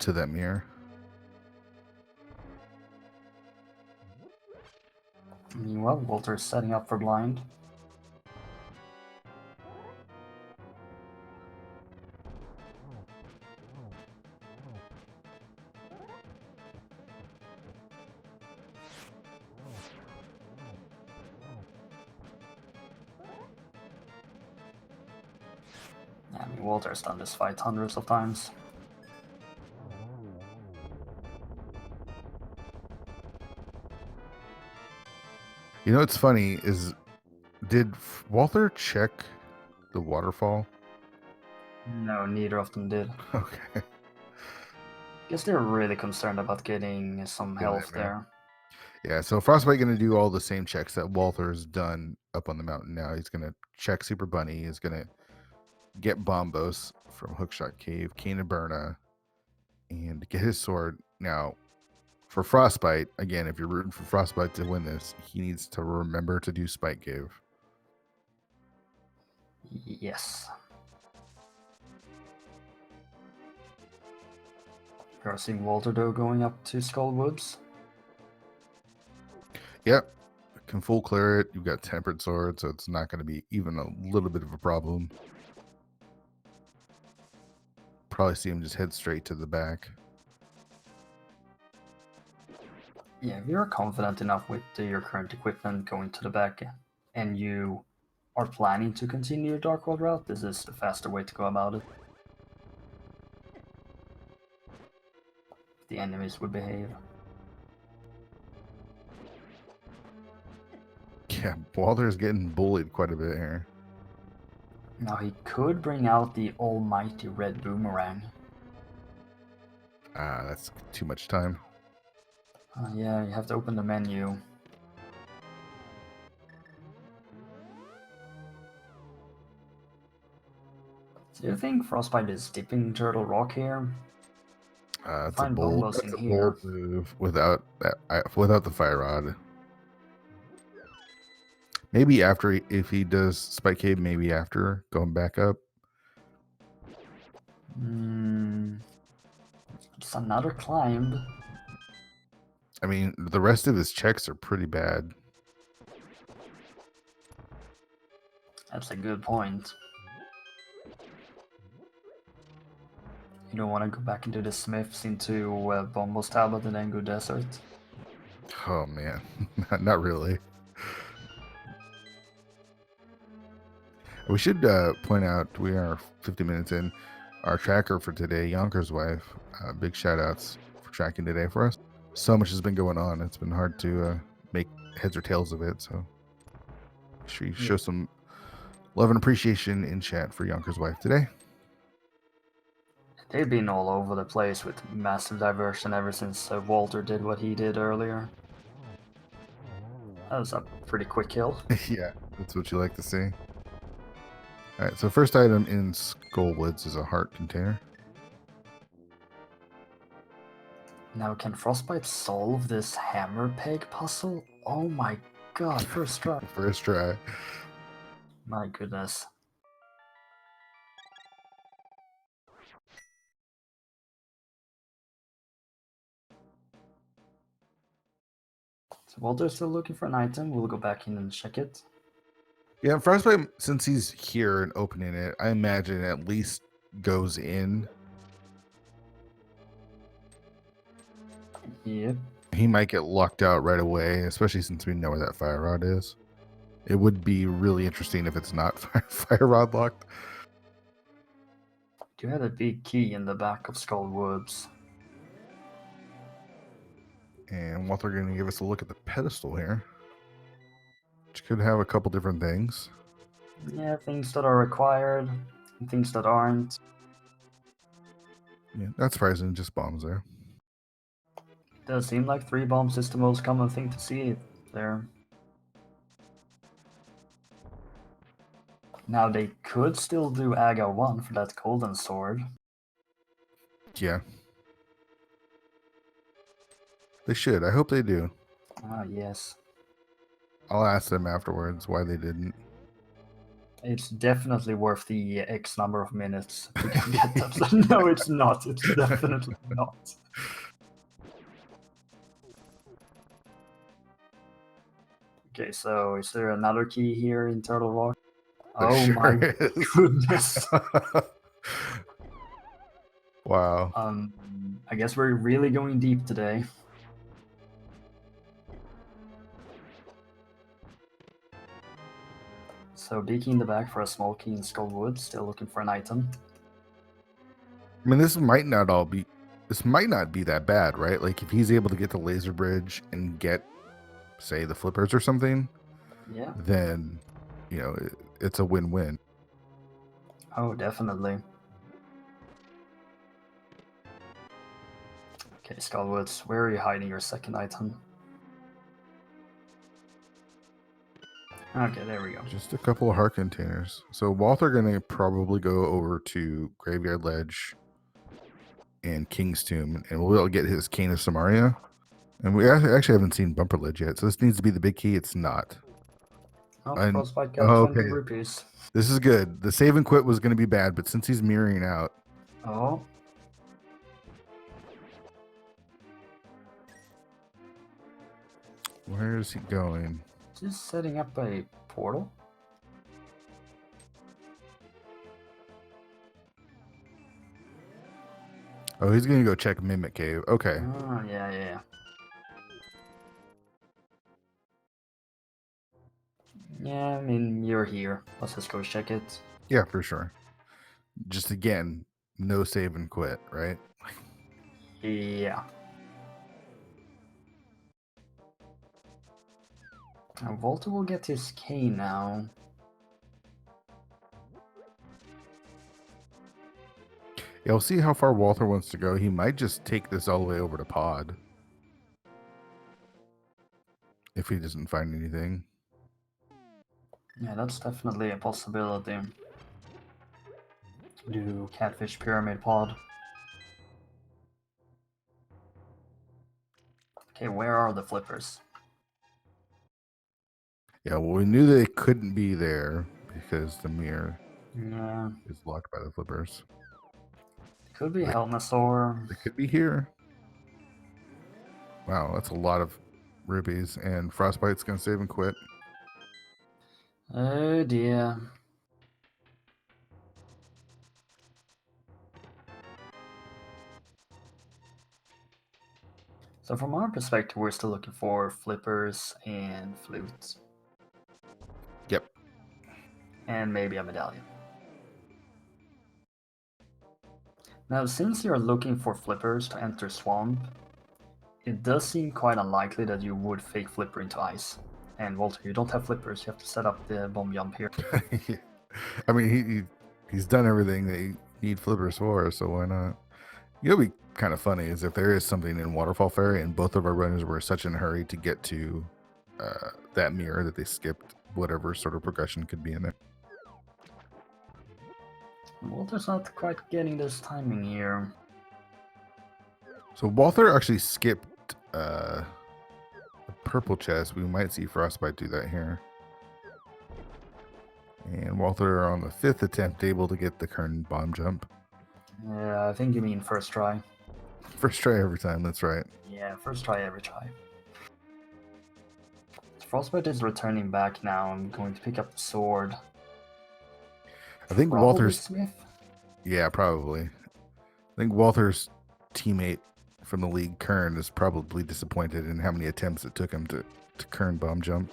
that mirror. Meanwhile, Walter is setting up for blind. I mean, Walter's done this fight hundreds of times. You know what's funny is, did Walter check the waterfall? No, neither of them did. Okay. Guess they're really concerned about getting some Killing health him, yeah. there. Yeah, so Frostbite going to do all the same checks that Walther's done up on the mountain now. He's going to check Super Bunny. He's going to get Bombos from Hookshot Cave, Kane and Berna, and get his sword. Now, for Frostbite, again, if you're rooting for Frostbite to win this, he needs to remember to do Spike Cave. Yes. You're seeing Walter though going up to Skull Woods. Yep. Can full clear it. You've got Tempered Sword, so it's not going to be even a little bit of a problem. Probably see him just head straight to the back. Yeah, if you're confident enough with your current equipment going to the back and you are planning to continue your Dark World route, this is the faster way to go about it. If the enemies would behave. Yeah, Walther's getting bullied quite a bit here. Now he could bring out the almighty red boomerang. Ah, that's too much time. Yeah, you have to open the menu. Do you think Frostbite is dipping Turtle Rock here? It's Find Bombos in a here. bold move without the fire rod. Maybe after if he does Spike Cave, maybe after going back up. It's another climb. I mean, the rest of his checks are pretty bad. That's a good point. You don't want to go back into the Smiths into Bombos Tablet and then go Desert? Oh man, not really. We should point out we are 50 minutes in. Our tracker for today, Yonkers wife. Big shout outs for tracking today for us. So much has been going on. It's been hard to make heads or tails of it. So make sure you show some love and appreciation in chat for Yonkers wife today. They've been all over the place with massive diversion ever since Walter did what he did earlier. That was a pretty quick kill. Yeah, that's what you like to see. All right, so first item in Skullwoods is a heart container. Now, can Frostbite solve this hammer peg puzzle? Oh my god, first try. First try. My goodness. So Walter's still looking for an item. We'll go back in and check it. Yeah, Frostbite, since he's here and opening it, I imagine at least goes in. Yep. He might get locked out right away, especially since we know where that fire rod is. It would be really interesting if it's not fire rod locked. Do you have a big key in the back of Skull Woods? And Walter going to give us a look at the pedestal here, which could have a couple different things. Yeah, things that are required, and things that aren't. Yeah, not surprising, just bombs there. Does seem like 3 bombs is the most common thing to see there. Now they could still do Aga 1 for that golden sword. Yeah. They should. I hope they do. Ah, yes. I'll ask them afterwards why they didn't. It's definitely worth the X number of minutes to get that. No, it's not. It's definitely not. Okay, so is there another key here in Turtle Rock? There Oh sure my is. goodness. Wow. I guess we're really going deep today. So big key in the back for a small key in Skullwood, still looking for an item. I mean, this might not be that bad, right? Like if he's able to get the laser bridge and get, say, the flippers or something, Yeah. then, it's a win-win. Oh, definitely. Okay, Skullwoods, where are you hiding your second item? Okay, there we go. Just a couple of heart containers. So Walther gonna probably go over to Graveyard Ledge and King's Tomb, and we'll get his Cane of Samaria. And we actually haven't seen Bumper Ledge yet, so this needs to be the big key. It's not. Oh, And- Frostbite got 20 okay. rupees. This is good. The save and quit was going to be bad, but since he's mirroring out, Oh, where is he going? just setting up a portal. Oh, he's going to go check Mimic Cave. Okay. Oh, yeah. Yeah, I mean, you're here. Let's just go check it. Yeah, for sure. Just again, no save and quit, right? Yeah. Now, Walter will get his cane now. Yeah, we'll see how far Walther wants to go. He might just take this all the way over to Pod. If he doesn't find anything. Yeah, that's definitely a possibility. Do Catfish Pyramid Pod. Okay, where are the flippers? Yeah, well, we knew they couldn't be there because the mirror Yeah, is locked by the flippers. could be They- Helmasaur. They could be here. Wow, that's a lot of rupees. And Frostbite's going to save and quit. Oh dear. So from our perspective, we're still looking for flippers and flutes. Yep. And maybe a medallion. Now, since you're looking for flippers to enter Swamp, it does seem quite unlikely that you would fake flipper into ice. And Walter, you don't have flippers, you have to set up the bomb jump here. I mean, he's done everything that you need flippers for, so why not? You know, what'd be kind of funny is if there is something in Waterfall Ferry and both of our runners were such in a hurry to get to that mirror that they skipped whatever sort of progression could be in there. Walter's not quite getting this timing here. So Walther actually skipped a purple chest. We might see Frostbite do that here. And Walther on the 5th attempt able to get the Kern bomb jump. Yeah, I think you mean first try. First try every time, that's right. Yeah, first try every try. Frostbite is returning back now. I'm going to pick up the sword. I think Probably Walther's Smith. Yeah, probably. I think Walther's teammate from the league, Kern, is probably disappointed in how many attempts it took him to Kern bomb jump.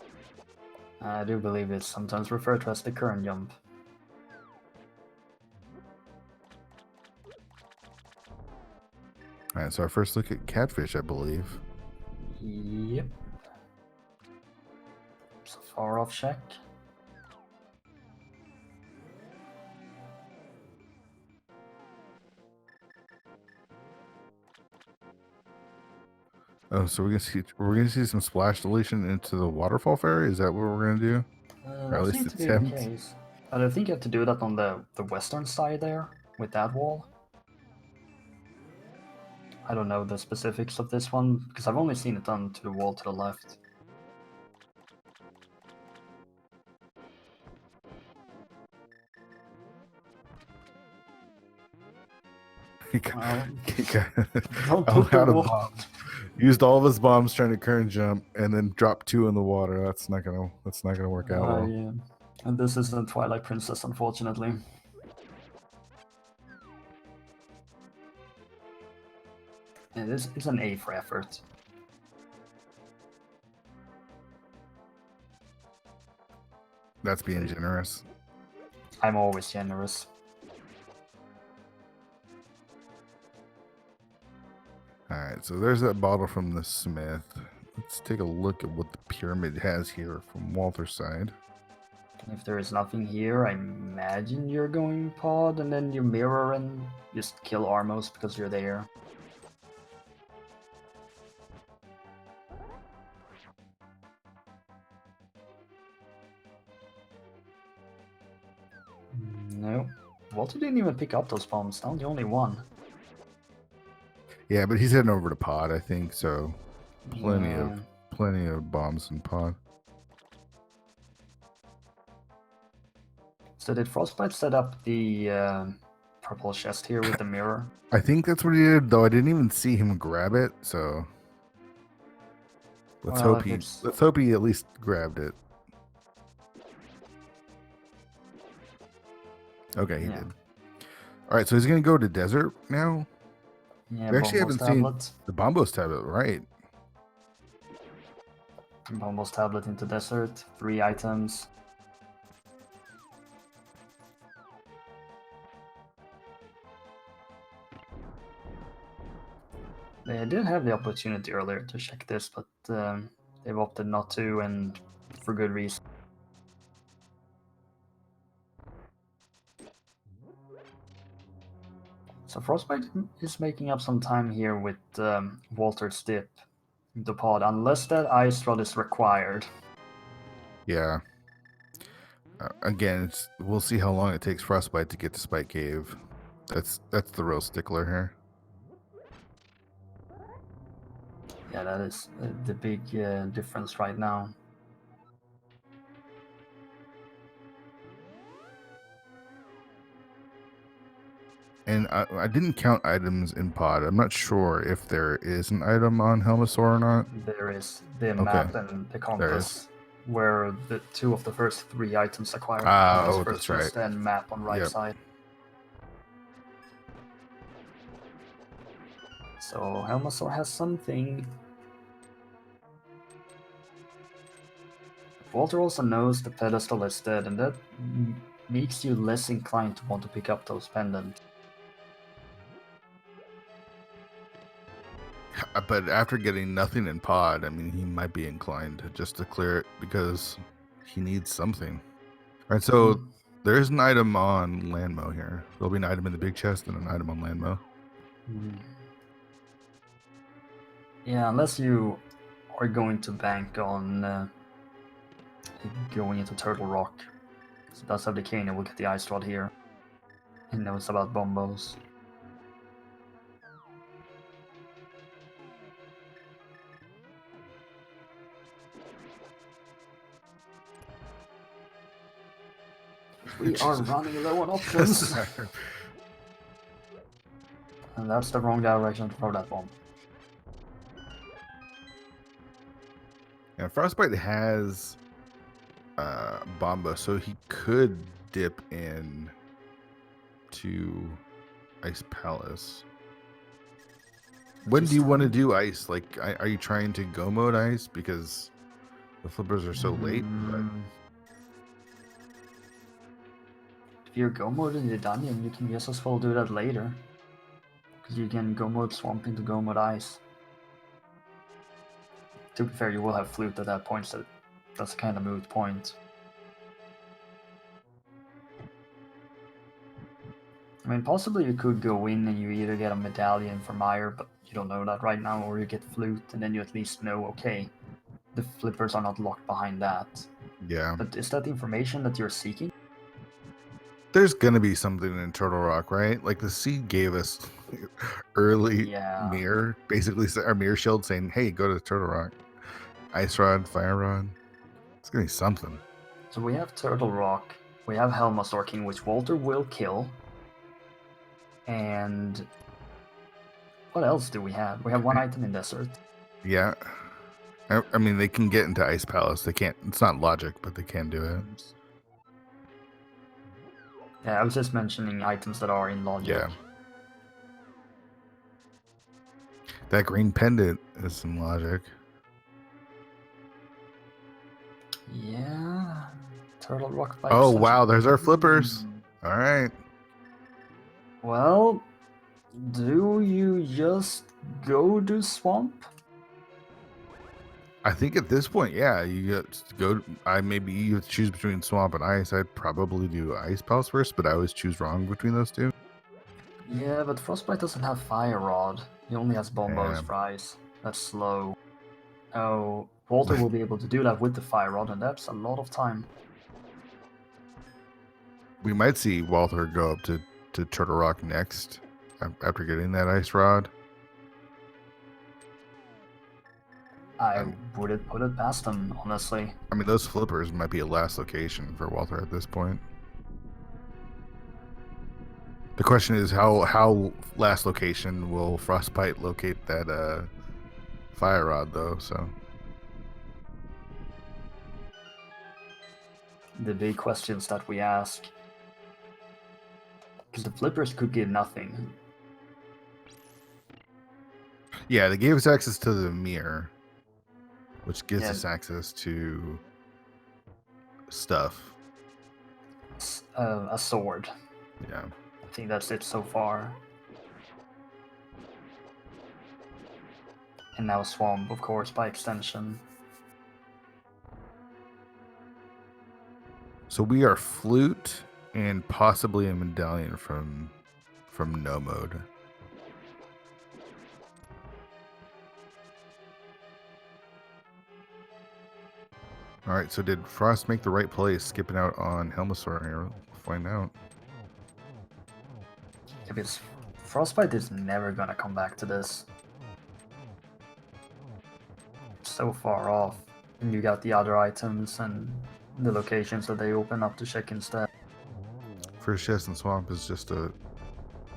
I do believe it's sometimes referred to as the current jump. All right, so our first look at Catfish, I believe. Yep. So far off check. Oh, so we're gonna see some splash deletion into the Waterfall Ferry. Is that what we're gonna do? Or at That least seems to be the attempt? case. But I think you have to do that on the western side there, with that wall. I don't know the specifics of this one, because I've only seen it done to the wall to the left. He got, Well, he got don't all put the out of wall. bombs. Used all of his bombs trying to Kern jump, and then dropped 2 in the water. That's not gonna work out well. Yeah. And this is the Twilight Princess, unfortunately. It is, it's an A for effort. That's being generous. I'm always generous. All right, so there's that bottle from the Smith. Let's take a look at what the pyramid has here from Walter's side. If there is nothing here, I imagine you're going pod, and then you mirror and just kill Armos because you're there. No. Walter didn't even pick up those bombs. Found the only one. Yeah, but he's heading over to pod, I think. So plenty Yeah. of bombs in pod. So did Frostbite set up the purple chest here with the mirror? I think that's what he did, though I didn't even see him grab it, so let's Well, hope if he at least grabbed it. Okay, he yeah. did. All right, so he's gonna go to desert now. Yeah, We actually Bombo's haven't seen tablet. the Bombos tablet, right? Bombo's tablet into desert. 3 items. They did have the opportunity earlier to check this, but they've opted not to, and for good reason. So Frostbite is making up some time here with Walter's dip into pod, unless that ice rod is required. Yeah. Again, we'll see how long it takes Frostbite to get to Spike Cave. That's the real stickler here. Yeah, that is the big difference right now. And I didn't count items in pod. I'm not sure if there is an item on Helmasaur or not. There is the map and the compass, where the 2 of the first 3 items acquired. Oh, first that's right. chest and map on right Yep. side. So Helmasaur has something. Walter also knows the pedestal is dead, and that makes you less inclined to want to pick up those pendants. But after getting nothing in pod, I mean, he might be inclined just to clear it because he needs something. All right, so there is an item on Landmo here. There'll be an item in the big chest and an item on Landmo. Yeah, unless you are going to bank on going into Turtle Rock. So that's how the Canyon will get the ice rod here. He knows about bombos. We are running low on options. And that's the wrong direction to throw that bomb. Yeah, Frostbite has Bomba, so he could dip in to Ice Palace. When do you want to do ice? Like, are you trying to go mode ice because the flippers are so late? But... If you're go mode in the dungeon, you can just as well do that later. Because you can go mode swamp into go mode ice. To be fair, you will have flute at that point, so that's a kind of moot point. I mean, possibly you could go in and you either get a medallion for Meyer, but you don't know that right now, or you get flute, and then you at least know, okay, the flippers are not locked behind that. Yeah. But is that the information that you're seeking? There's gonna be something in Turtle Rock, right? Like the seed gave us early mirror, basically our mirror shield saying, hey, go to Turtle Rock. Ice Rod, Fire Rod. It's gonna be something. So we have Turtle Rock, we have Helmasaur King, which Walter will kill. And what else do we have? We have 1 item in desert. Yeah. I mean, they can get into Ice Palace. They can't. It's not logic, but they can do it. Yeah, I was just mentioning items that are in logic. Yeah. That green pendant is some logic. Yeah. Turtle Rock. Oh, wow. There's our flippers. All right. Well, do you just go to swamp? I think at this point, yeah, you go. Maybe you choose between swamp and ice. I'd probably do Ice Palace first, but I always choose wrong between those two. Yeah, but Frostbite doesn't have Fire Rod. He only has Bombos for ice. That's slow. Oh, Walter will be able to do that with the Fire Rod, and that's a lot of time. We might see Walther go up to Turtle Rock next after getting that ice rod. I wouldn't put it past him, honestly. I mean, those flippers might be a last location for Walther at this point. The question is how last location will Frostbite locate that fire rod though? So The big questions that we ask. Because the flippers could give nothing. yeah, they gave us access to the mirror, which gives Yeah. us access to stuff. A sword. Yeah. I think that's it so far. And now Swamp, of course, by extension. So we are flute and possibly a medallion from no mode. All right, so did Frost make the right play skipping out on Helmasaur here? We'll find out. Yeah, because Frostbite is never gonna come back to this. It's so far off. And you got the other items and the locations that they open up to check instead. First chest in Swamp is just a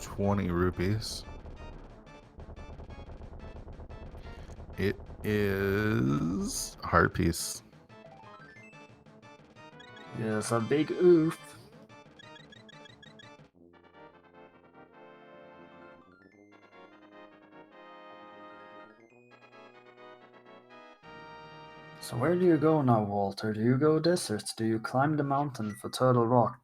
20 rupees. It is a heart piece. Yes, a big oof. So where do you go now, Walter? Do you go deserts? Do you climb the mountain for Turtle Rock?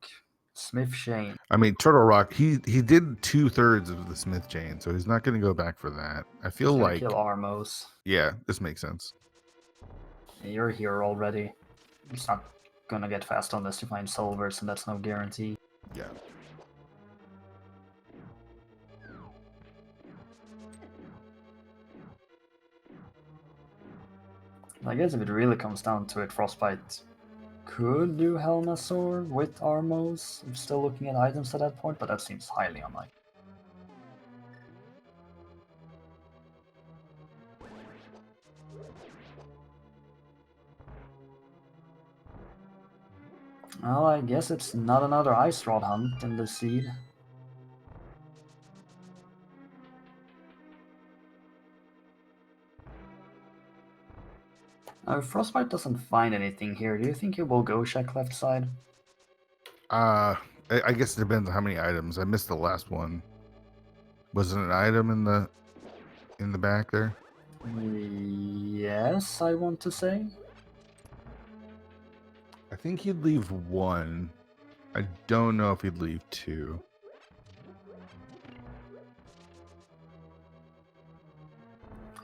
Smith Shane. I mean, Turtle Rock, he did 2/3 of the Smith chain, so he's not going to go back for that. I feel He's gonna like, kill Armos. yeah, this makes sense. You're here already. It's not gonna get fast unless you find silvers, and that's no guarantee. Yeah. I guess if it really comes down to it, Frostbite could do Helmasaur with Armos. I'm still looking at items at that point, but that seems highly unlikely. Well, I guess it's not another Ice Rod hunt in the seed. If Frostbite doesn't find anything here, do you think he will go check left side? I guess it depends on how many items. I missed the last one. Was it an item in the back there? Yes, I want to say. I think he'd leave one. I don't know if he'd leave two.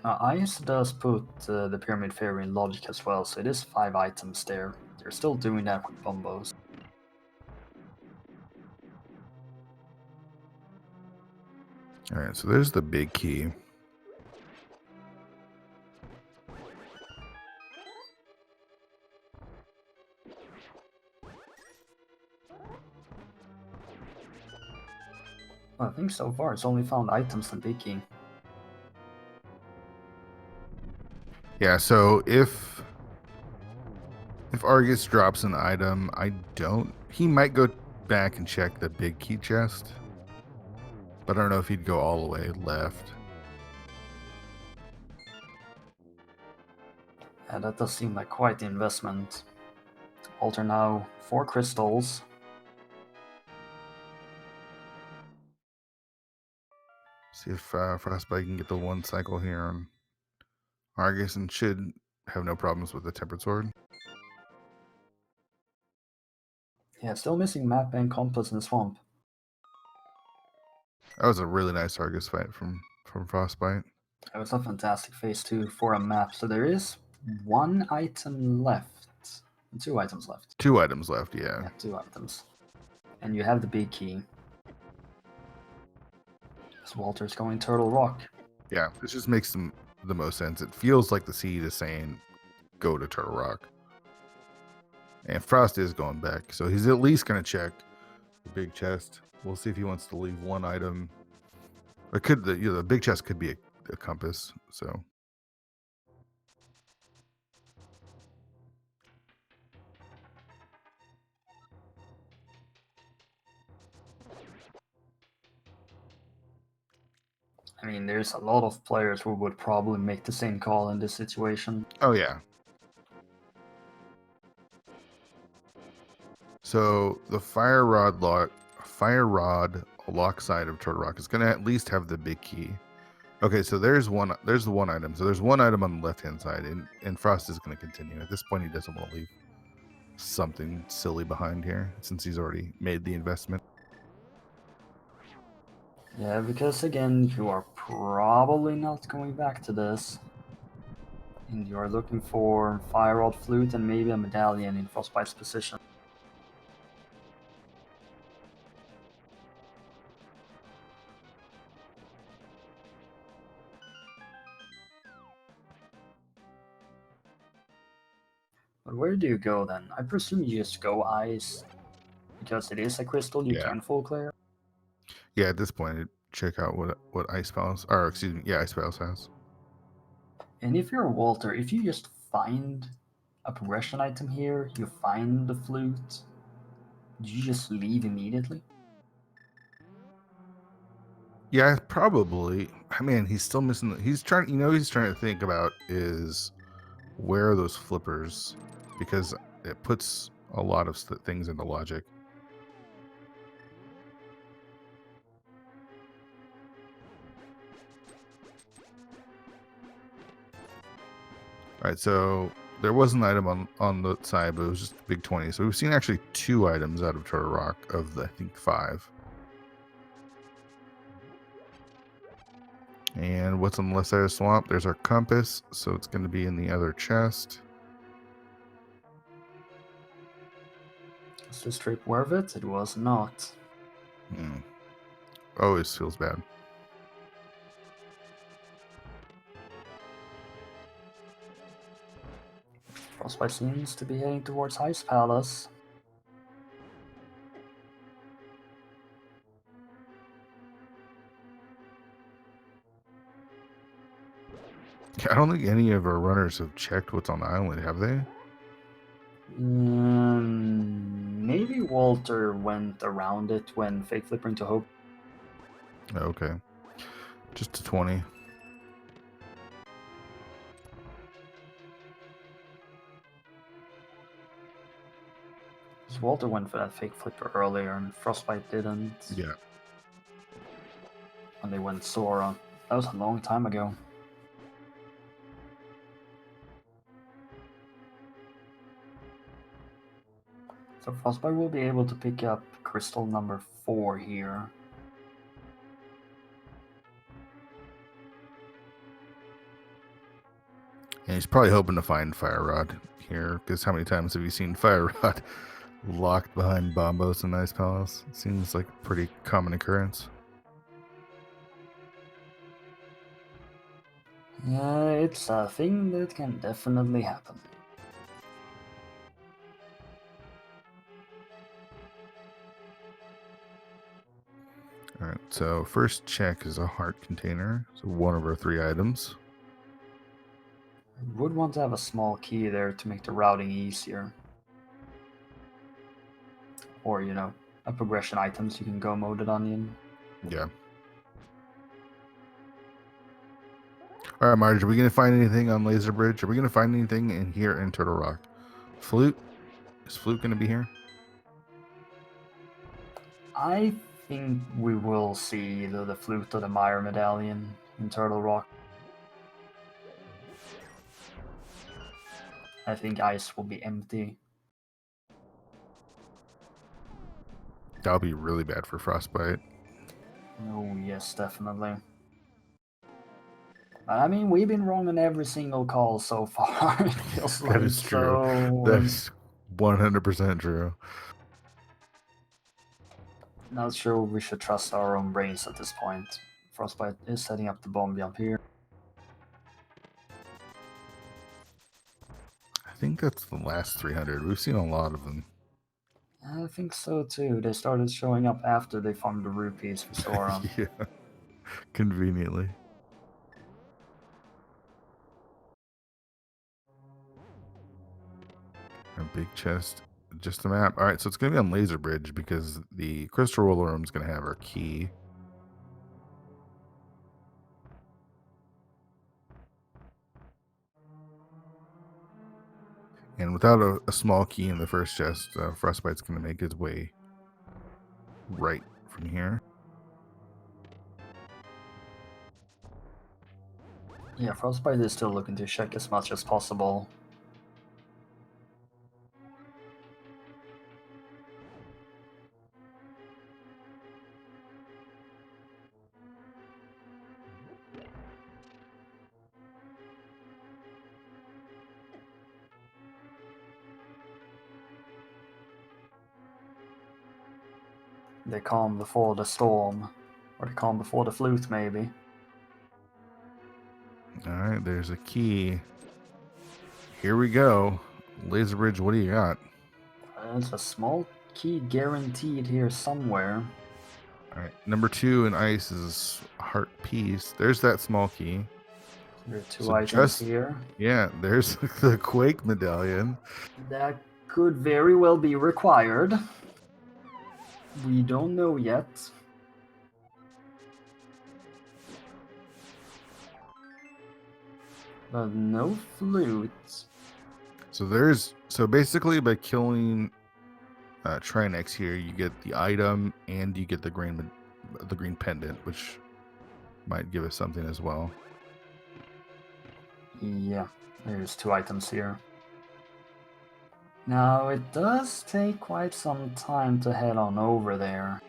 Ice does put the Pyramid Fairy in logic as well, so it is 5 items there. They're still doing that with Bombos. Alright, so there's the big key. Well, I think so far it's only found items and big key. Yeah, so if Argus drops an item, he might go back and check the big key chest. But I don't know if he'd go all the way left. Yeah, that does seem like quite the investment. Alter now 4 crystals. See if Frostbite can get the 1 cycle here on Argus and should have no problems with the Tempered Sword. Yeah, still missing map and compass in the swamp. That was a really nice Argus fight from Frostbite. It was a fantastic phase 2 for a map, so there is 1 item left. 2 items left. 2 items left, yeah. Yeah, 2 items. And you have the big key. So Walter's going Turtle Rock. Yeah, this just makes the most sense. It feels like the seed is saying, go to Turtle Rock. And Frost is going back, so he's at least going to check The big chest. We'll see if he wants to leave one item. It could, the big chest could be a compass. So. I mean, there's a lot of players who would probably make the same call in this situation. Oh yeah. So the fire rod lock side of Turtle Rock is going to at least have the big key. Okay, so there's the one item. So there's one item on the left hand side, and Frost is going to continue. At this point, he doesn't want to leave something silly behind here since he's already made the investment. Yeah, because again, you are probably not going back to this. And you are looking for Fire Rod Flute and maybe a medallion in Frostbite's position. But where do you go then? I presume you just go ice, because it is a crystal you can full clear. Yeah, at this point, check out what Ice Palace, or excuse me, Ice Palace has. And if you're Walter, if you just find a progression item here, you find the flute, do you just leave immediately? Yeah, probably. I mean, he's still missing. He's trying. He's trying to think about is where are those flippers, because it puts a lot of things into logic. All right, so there was an item on the side, but it was just a big 20. So we've seen actually 2 items out of Turtle Rock of the, I think, 5. And what's on the left side of the swamp? There's our compass, so it's going to be in the other chest. Is this trip worth it? It was not. Always feels bad. Frostbite seems to be heading towards Ice Palace. I don't think any of our runners have checked what's on the island, have they? Maybe Walter went around it when Fake Flipper into Hope. Okay. Just a 20. Because Walter went for that Fake Flipper earlier and Frostbite didn't. Yeah. When they went Sora. That was a long time ago. So Frostbite will be able to pick up crystal number 4 here. And he's probably hoping to find Fire Rod here, because how many times have you seen Fire Rod locked behind Bombos in Ice Palace? It seems like a pretty common occurrence. Yeah, it's a thing that can definitely happen. Alright, so first check is a heart container. So one of our 3 items. Would want to have a small key there to make the routing easier. Or, a progression item so you can go Molded Onion. Yeah. Alright, Marge, are we going to find anything on Laser Bridge? Are we going to find anything in here in Turtle Rock? Flute? Is Flute going to be here? I think we will see either the Flute or the Mire Medallion in Turtle Rock. I think Ice will be empty. That'll be really bad for Frostbite. Oh, yes, definitely. I mean, we've been wrong on every single call so far. It feels That like is true. so... That's 100% true. Not sure we should trust our own brains at this point. Frostbite is setting up the bomb jump here. I think that's the last 300. We've seen a lot of them. I think so too. They started showing up after they farmed the rupees for Sora. Yeah, conveniently. A big chest, just a map. All right, so it's gonna be on Laser Bridge because the Crystal Roller Room is gonna have our key. And without a small key in the first chest, Frostbite's gonna make his way right from here. Yeah, Frostbite is still looking to check as much as possible. The calm before the storm. Or the calm before the flute, maybe. All right, there's a key. Here we go. Laser Bridge, what do you got? There's a small key guaranteed here somewhere. All right, number 2 in ice is Heart Piece. There's that small key. There are two So items here. Yeah, there's the Quake medallion. That could very well be required. We don't know yet. But no flute. So basically by killing Trinex here, you get the item and you get the green pendant, which might give us something as well. Yeah, there's two items here. Now, it does take quite some time to head on over there.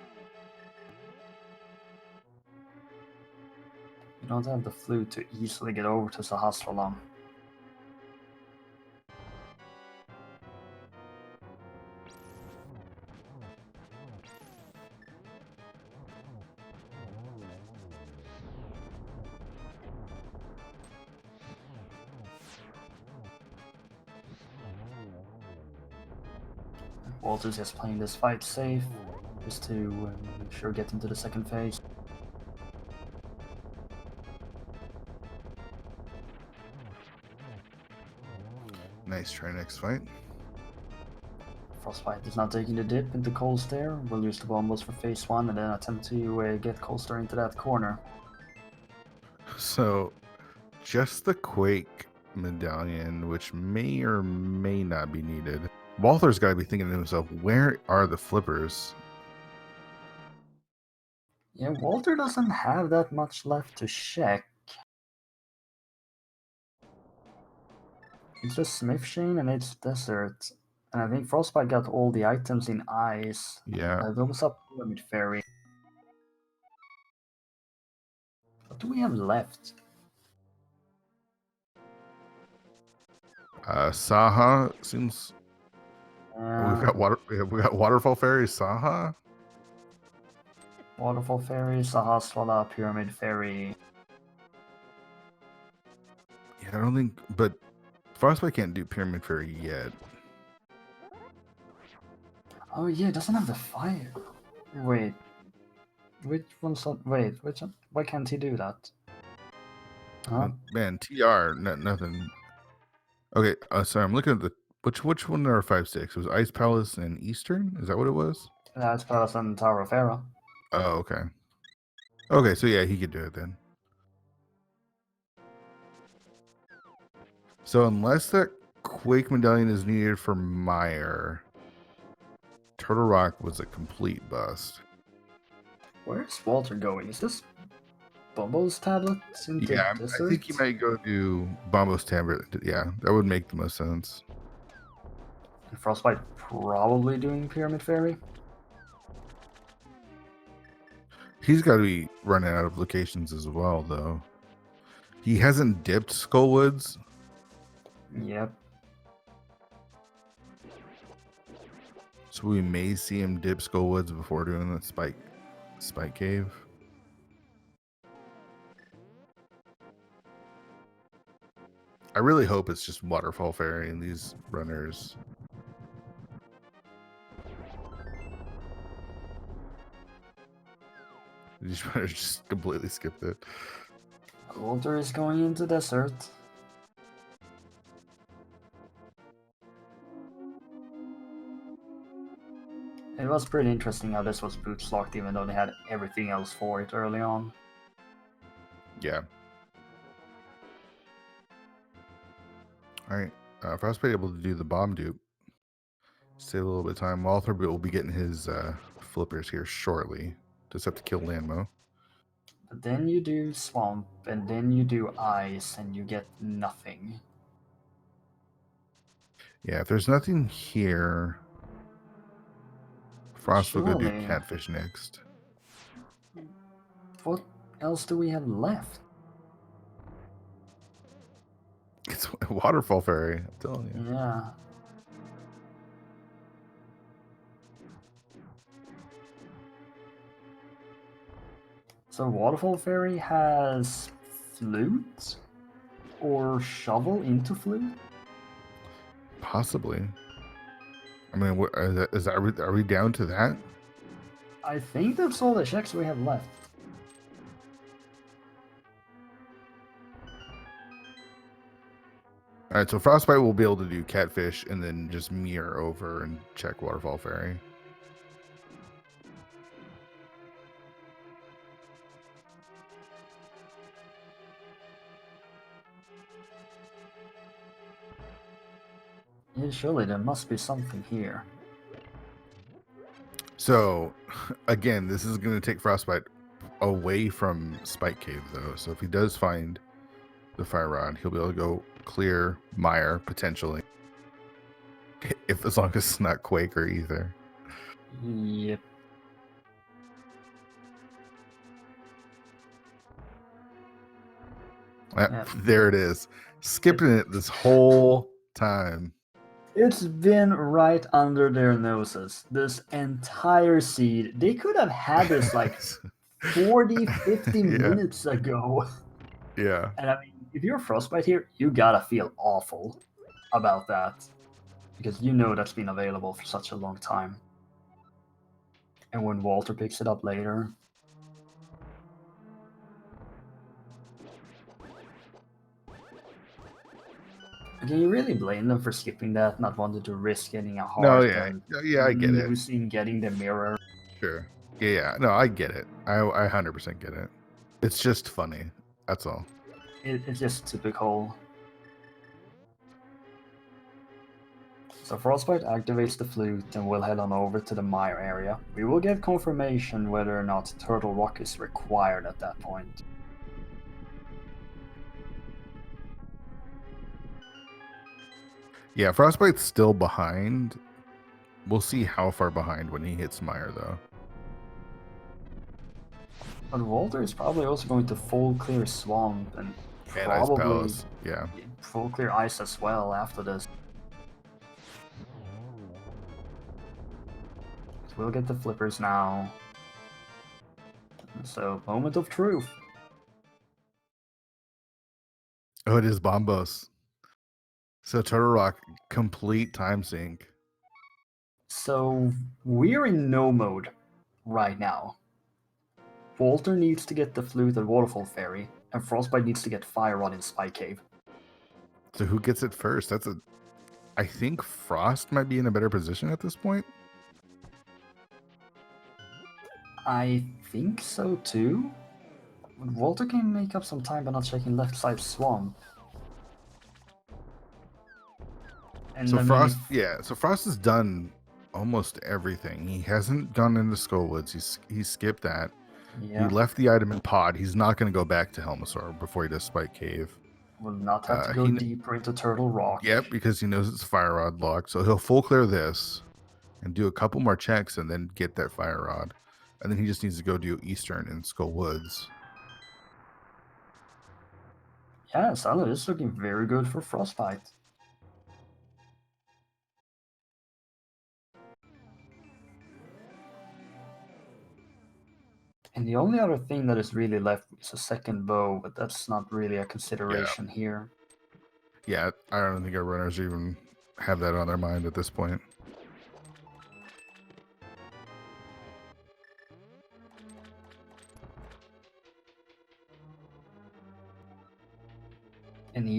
You don't have the flute to easily get over to Sahasralam. Walter's just playing this fight safe, just to make sure get into the second phase. Nice Trinex fight. Frostbite is now taking the dip into Coldstare. We'll use the bombos for phase 1 and then attempt to get Coldstare into that corner. So just the Quake medallion, which may or may not be needed. Walther's got to be thinking to himself, where are the flippers? Yeah, Walter doesn't have that much left to check. It's just Smith Shane and it's Desert. And I think Frostbite got all the items in Ice. Yeah. There was a Pyramid Fairy. What do we have left? Saha seems. We've got we got Waterfall Fairy, Saha. Waterfall Fairy, Sahasrara, Pyramid Fairy. Yeah, I don't think, but Frostbite can't do Pyramid Fairy yet. Oh yeah, it doesn't have the fire. Wait. Which one's not? Wait, which one? Why can't he do that? Huh? Man, TR, nothing. Okay, sorry, I'm looking at the which one are 5-6? It was Ice Palace and Eastern. Is that what it was? That's Palace and Tower of Hera. Oh, okay. Okay, so yeah, he could do it then. So unless that Quake medallion is needed for Meyer, Turtle Rock was a complete bust. Where's Walter going? Is this Bumbo's tablets into Yeah, Desert? I think he might go do Bombo's tablet. Yeah, that would make the most sense. And Frostbite probably doing Pyramid Fairy? He's got to be running out of locations as well, though. He hasn't dipped Skullwoods. Yep. So we may see him dip Skullwoods before doing the Spike Cave. I really hope it's just Waterfall Fairy and these runners. You just better just completely skipped it. Walter is going into desert. It was pretty interesting how this was boots locked, even though they had everything else for it early on. Yeah. All right. Frostbite able to do the bomb dupe. Save a little bit of time. Walther will be getting his flippers here shortly. Just have to kill Landmo. But then you do swamp, and then you do ice, and you get nothing. Yeah, if there's nothing here, Frost will go do Surely. catfish next. What else do we have left? It's a waterfall fairy, I'm telling you. Yeah. So Waterfall Fairy has flute or shovel into flute? Possibly. I mean, what, are we down to that? I think that's all the checks we have left. All right, so Frostbite will be able to do catfish and then just mirror over and check waterfall fairy. Yeah, surely there must be something here. So, again, this is going to take Frostbite away from Spike Cave, though. So if he does find the fire rod, he'll be able to go clear Mire potentially, if as long as it's not Quake or Ether. Yep. Yeah. There it is, skipping it this whole time. It's been right under their noses. This entire seed. They could have had this like 40, 50 Yeah. minutes ago. Yeah. And I mean, if you're Frostbite here, you gotta feel awful about that. Because you know that's been available for such a long time. And when Walter picks it up later. Can you really blame them for skipping that, not wanting to risk getting a heart? No, yeah. And Yeah, I get it. losing getting the mirror. Sure. Yeah, no, I get it. I 100% get it. It's just funny. That's all. It's just typical. So Frostbite activates the flute and we'll head on over to the mire area. We will get confirmation whether or not Turtle Rock is required at that point. Yeah, Frostbite's still behind. We'll see how far behind when he hits Mire, though. But Walter is probably also going to full clear swamp and And Ice probably Palace. Yeah. full clear ice as well after this. So we'll get the flippers now. So, moment of truth. Oh, it is Bombos. So Turtle Rock, complete time sync. So we're in no mode right now. Walter needs to get the flute at Waterfall Fairy, and Frostbite needs to get Fire Rod in Spike Cave. So who gets it first? I think Frost might be in a better position at this point. I think so too. Walter can make up some time by not checking left side swamp. And So I mean, Frost, yeah. So Frost has done almost everything. He hasn't gone into Skullwoods. He skipped that. yeah, He left the item in pod. He's not going to go back to Helmasaur before he does Spike Cave. will not have to go deeper into Turtle Rock. Yep, because he knows it's Fire Rod locked. So he'll full clear this and do a couple more checks and then get that Fire Rod. And then he just needs to go do Eastern and Skull Woods. Yeah, Zelda is looking very good for Frostbite. And the only other thing that is really left is a second bow, but that's not really a consideration here. Yeah, I don't think our runners even have that on their mind at this point.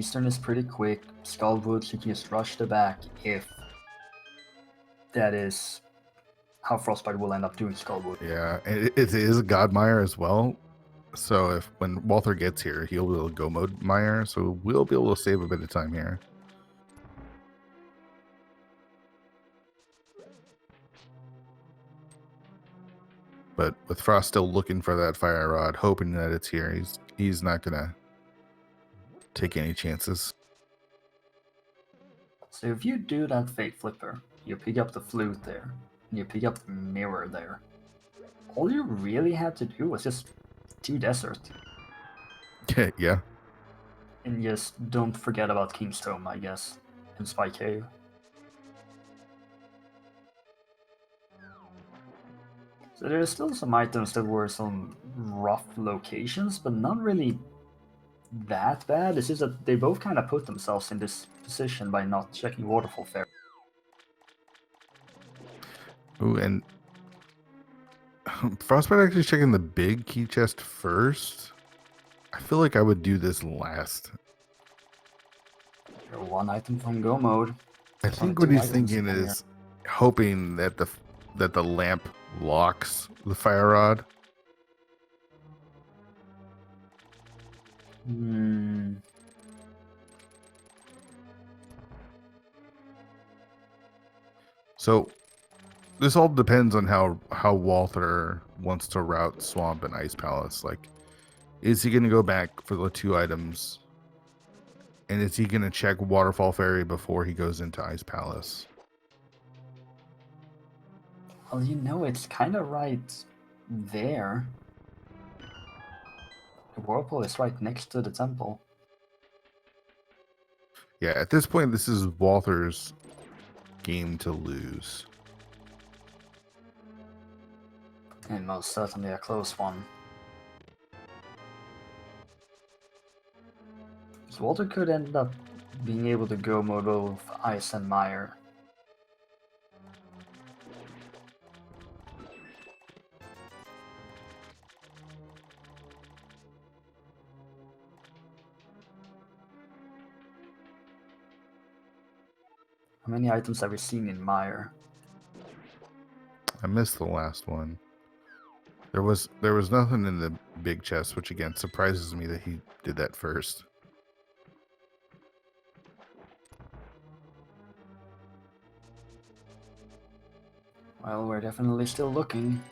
Eastern is pretty quick. Skullwood, you can just rush the back if that is how Frostbite will end up doing Skullwood. Yeah, and it is a God Mire as well. So if when Walther gets here, he'll be able to go mode Mire. So we'll be able to save a bit of time here. But with Frost still looking for that fire rod, hoping that it's here, he's not gonna take any chances. So if you do that Fate Flipper, you pick up the flute there, and you pick up the mirror there. All you really had to do was just do Desert. Yeah. And just don't forget about King's Tome, I guess, and Spy Cave. So there are still some items that were some rough locations, but not really that bad. It's just that they both kind of put themselves in this position by not checking Waterfall Fair. Ooh, and Frostbite actually checking the big key chest first. I feel like I would do this last. You're one item from Go mode. I think what he's thinking is hoping that the lamp locks the fire rod. So this all depends on how Walther wants to route Swamp and Ice Palace. Like, is he going to go back for the 2 items? And is he going to check Waterfall Ferry before he goes into Ice Palace? Well, you know, it's kind of right there. The Whirlpool is right next to the temple. Yeah, at this point, this is Walther's game to lose. And most certainly a close one. So Walther could end up being able to go mode both Ice and Mire. How many items have we seen in Mire? I missed the last one. There was nothing in the big chest, which again surprises me that he did that first. Well, we're definitely still looking.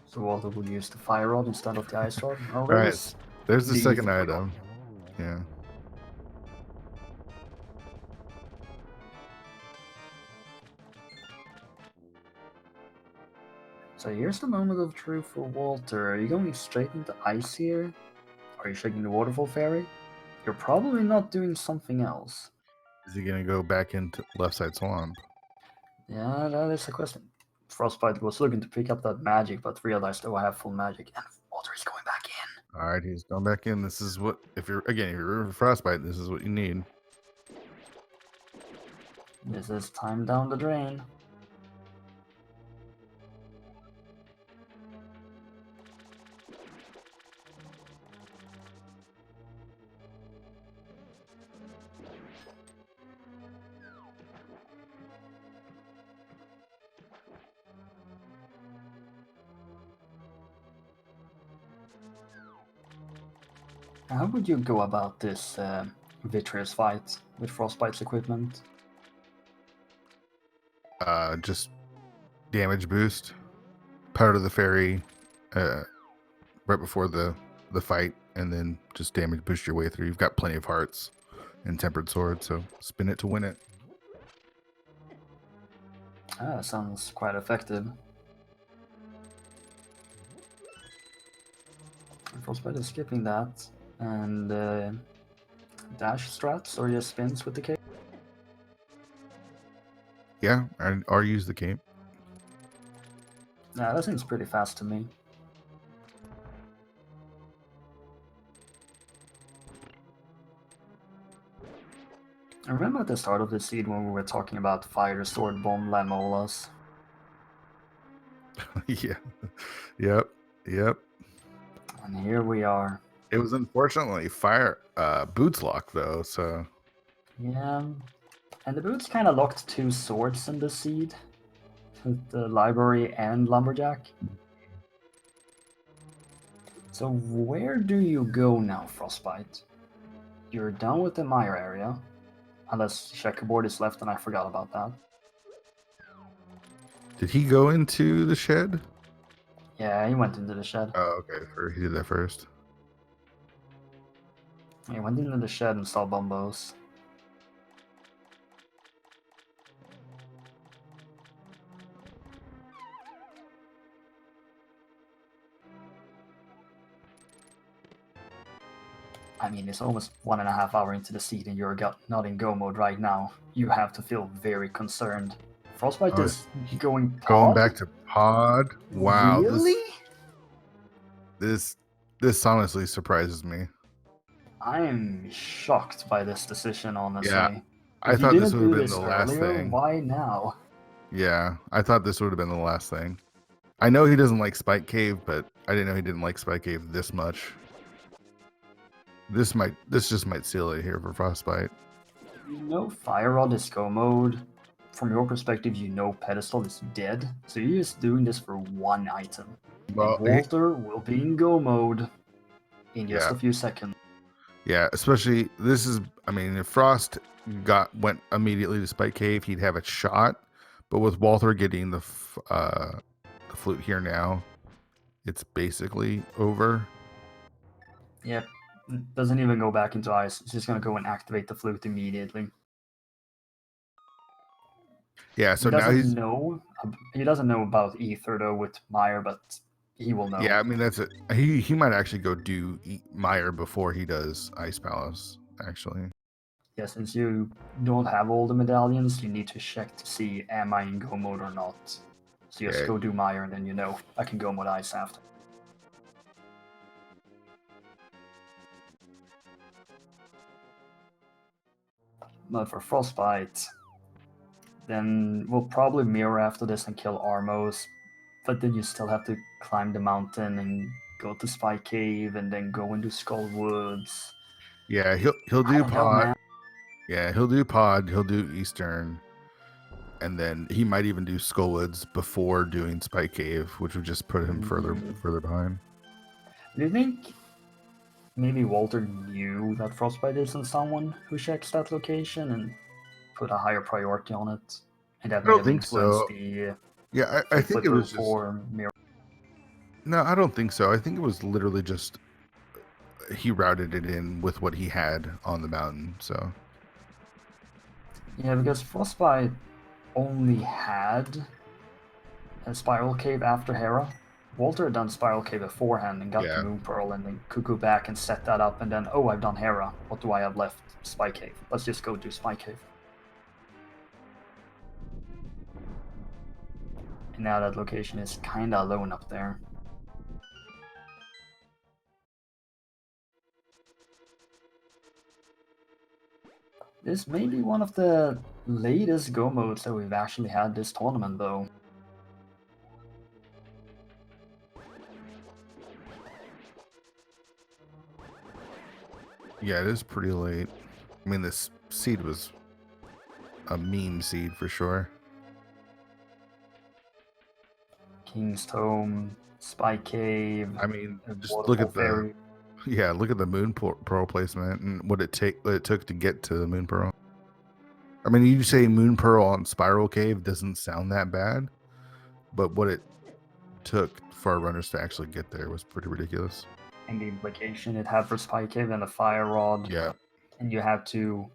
So Walther will use the fire rod instead of the ice rod. Oh, Right. There's the second easy item. Yeah. So here's the moment of truth for Walther. Are you going straight into ice here? Are you shaking the Waterfall Fairy? You're probably not doing something else. Is he gonna go back into left side swamp? Yeah, that is a question. Frostbite was looking to pick up that magic, but realized, oh, I have full magic, and Walther is going back in. All right, he's going back in. This is what if you're Frostbite, this is what you need. This is time down the drain. How would you go about this Vitreous fight with Frostbite's equipment? Just damage boost, powder the fairy, right before the fight, and then just damage boost your way through. You've got plenty of hearts and tempered sword, so spin it to win it. Ah, sounds quite effective. Frostbite is skipping that, and dash strats or just spins with the cape. Yeah, or use the cape. Yeah, that seems pretty fast to me. I remember at the start of the seed when we were talking about fire sword bomb Lamolas. Yeah. Yep. Yep. And here we are. It was unfortunately fire boots lock though, so Yeah. And the boots kind of locked 2 swords in the seed. The library and lumberjack. So where do you go now, Frostbite? You're done with the mire area. Unless checkerboard is left and I forgot about that. did he go into the shed? Yeah, he went into the shed. Oh, okay. He did that first. He went into the shed and saw Bumbos. I mean, it's almost 1.5 hours into the seed and you're not in go mode right now. You have to feel very concerned. Frostbite is going pod? Going back to pod. Wow. Really? This honestly surprises me. I'm shocked by this decision, honestly. Yeah. I If you thought this didn't would do have been this the last earlier, thing. why now? Yeah, I thought this would have been the last thing. I know he doesn't like Spike Cave, but I didn't know he didn't like Spike Cave this much. This just might seal it here for Frostbite. You know Fire Rod is go mode. From your perspective, you know Pedestal is dead. So you're just doing this for one item. Well, and Walther will be in go mode in just Yeah. a few seconds. Yeah, especially this is. I mean, if Frost went immediately to Spike Cave, he'd have a shot. But with Walther getting the flute here now, it's basically over. Yep. Doesn't even go back into ice. It's just gonna go and activate the flute immediately. Yeah, so he now he doesn't know about Ether though with Meyer, but he will know. Yeah, I mean that's it. He might actually go do Meyer before he does Ice Palace. Actually. Yeah, since you don't have all the medallions, you need to check to see am I in go mode or not. So just go do Meyer and then you know I can go mode ice after. But for Frostbite, then we'll probably mirror after this and kill Armos, but then you still have to climb the mountain and go to Spy Cave and then go into Skull Woods. Yeah, he'll do pod. Yeah, he'll do pod. He'll do Eastern, and then he might even do Skullwoods before doing Spike Cave, which would just put him further behind. Do you think maybe Walter knew that Frostbite isn't someone who checks that location and put a higher priority on it? And that I don't think so. Yeah, I think it was just. No, I don't think so. I think it was literally just he routed it in with what he had on the mountain. So. Yeah, because Frostbite only had a Spiral Cave after Hera. Walter had done Spiral Cave beforehand and got the Moon Pearl and then could go back and set that up and then, oh, I've done Hera. What do I have left? Spy Cave. Let's just go do Spy Cave. And now that location is kinda alone up there. This may be one of the latest go modes that we've actually had this tournament though. Yeah, it is pretty late. I mean, this seed was a meme seed for sure. King's Tome, Spy Cave. I mean, just look at the look at the Moon Pearl placement and what it took to get to the Moon Pearl. I mean, you say Moon Pearl on Spiral Cave doesn't sound that bad, but what it took for our runners to actually get there was pretty ridiculous. And the implication it had for Spy Cave and the Fire Rod. Yeah. And you had to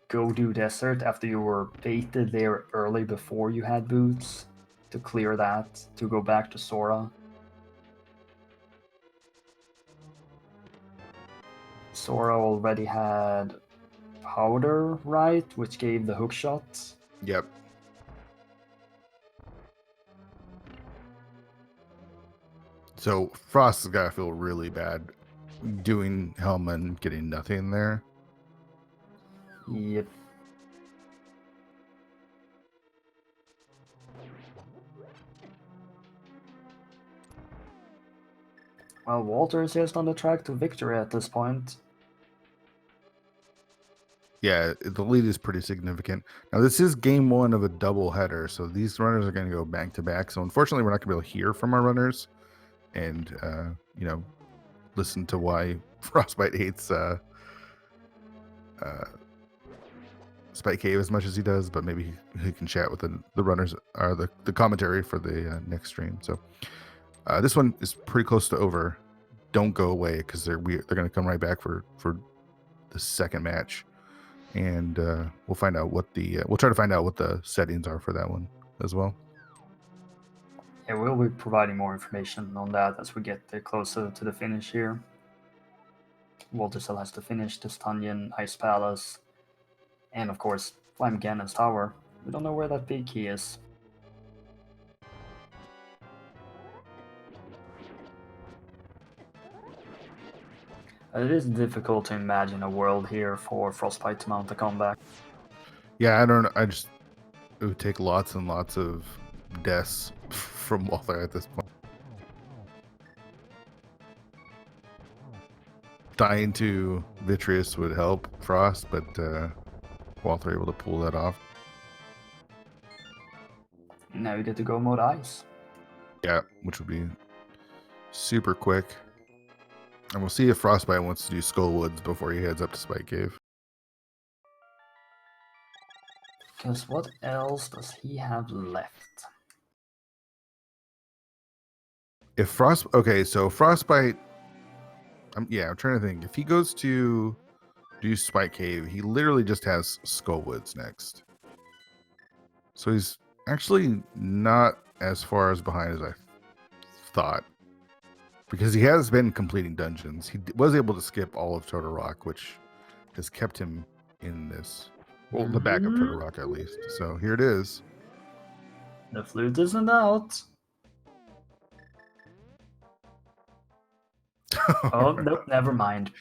go do Desert after you were baited there early before you had boots to clear that, to go back to Sora. Sora already had Powder, right? Which gave the hook shot. Yep. So Frost has got to feel really bad doing Helm and getting nothing there. Yep. Well, Walter is just on the track to victory at this point. Yeah, the lead is pretty significant. Now, this is game one of a double header, so these runners are going to go back to back. So, unfortunately, we're not going to be able to hear from our runners and, you know, listen to why Frostbite hates Spike Cave as much as he does, but maybe he can chat with the runners or the commentary for the next stream. So, this one is pretty close to over. Don't go away because they're going to come right back for the second match. And we'll find out what we'll try to find out what the settings are for that one as well. Yeah, we'll be providing more information on that as we get closer to the finish here. Walter still has to finish this Tunyon, Ice Palace, and of course, Flame Ganon's Tower. We don't know where that big key is. It is difficult to imagine a world here for Frostbite to mount a comeback. Yeah, I don't know. It would take lots and lots of deaths from Walther at this point. Dying to Vitreous would help Frost, but Walther able to pull that off. Now you get to go mode Ice. Yeah, which would be super quick. And we'll see if Frostbite wants to do Skullwoods before he heads up to Spike Cave. Because what else does he have left? If Frostbite, I'm trying to think. If he goes to do Spike Cave, he literally just has Skullwoods next. So he's actually not as far as behind as I thought. Because he has been completing dungeons. He was able to skip all of Turtle Rock, which has kept him in this. Well, the back of Turtle Rock at least. So here it is. The flute isn't out. Oh, nope, never mind.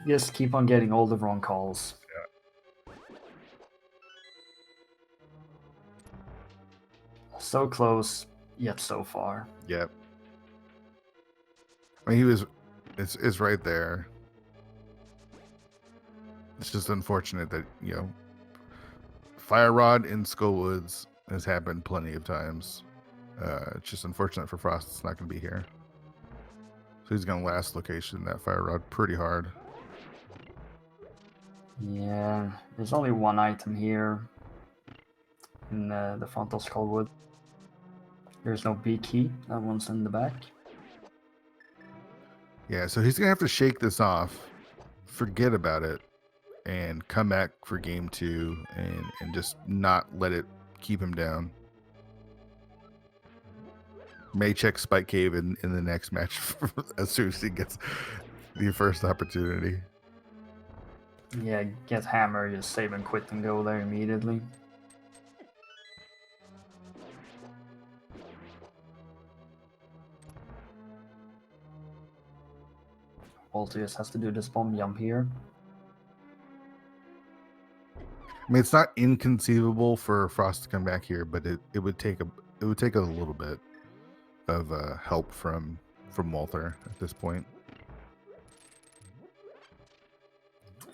Just keep on getting all the wrong calls. Yeah. So close, yet so far. Yep. I mean, it's right there. It's just unfortunate that, Fire Rod in Skullwoods has happened plenty of times. It's just unfortunate for Frost it's not going to be here. So he's going to last location that Fire Rod pretty hard. Yeah, there's only one item here in the front of Skullwood. There's no B key. That one's in the back. Yeah, so he's going to have to shake this off, forget about it, and come back for game 2 and just not let it keep him down. May check Spike Cave in the next match as soon as he gets the first opportunity. Yeah, get Hammer, just save and quit and go there immediately. Walter just has to do this bomb jump here. I mean, it's not inconceivable for Frost to come back here, but it would take a little bit of help from Walther at this point.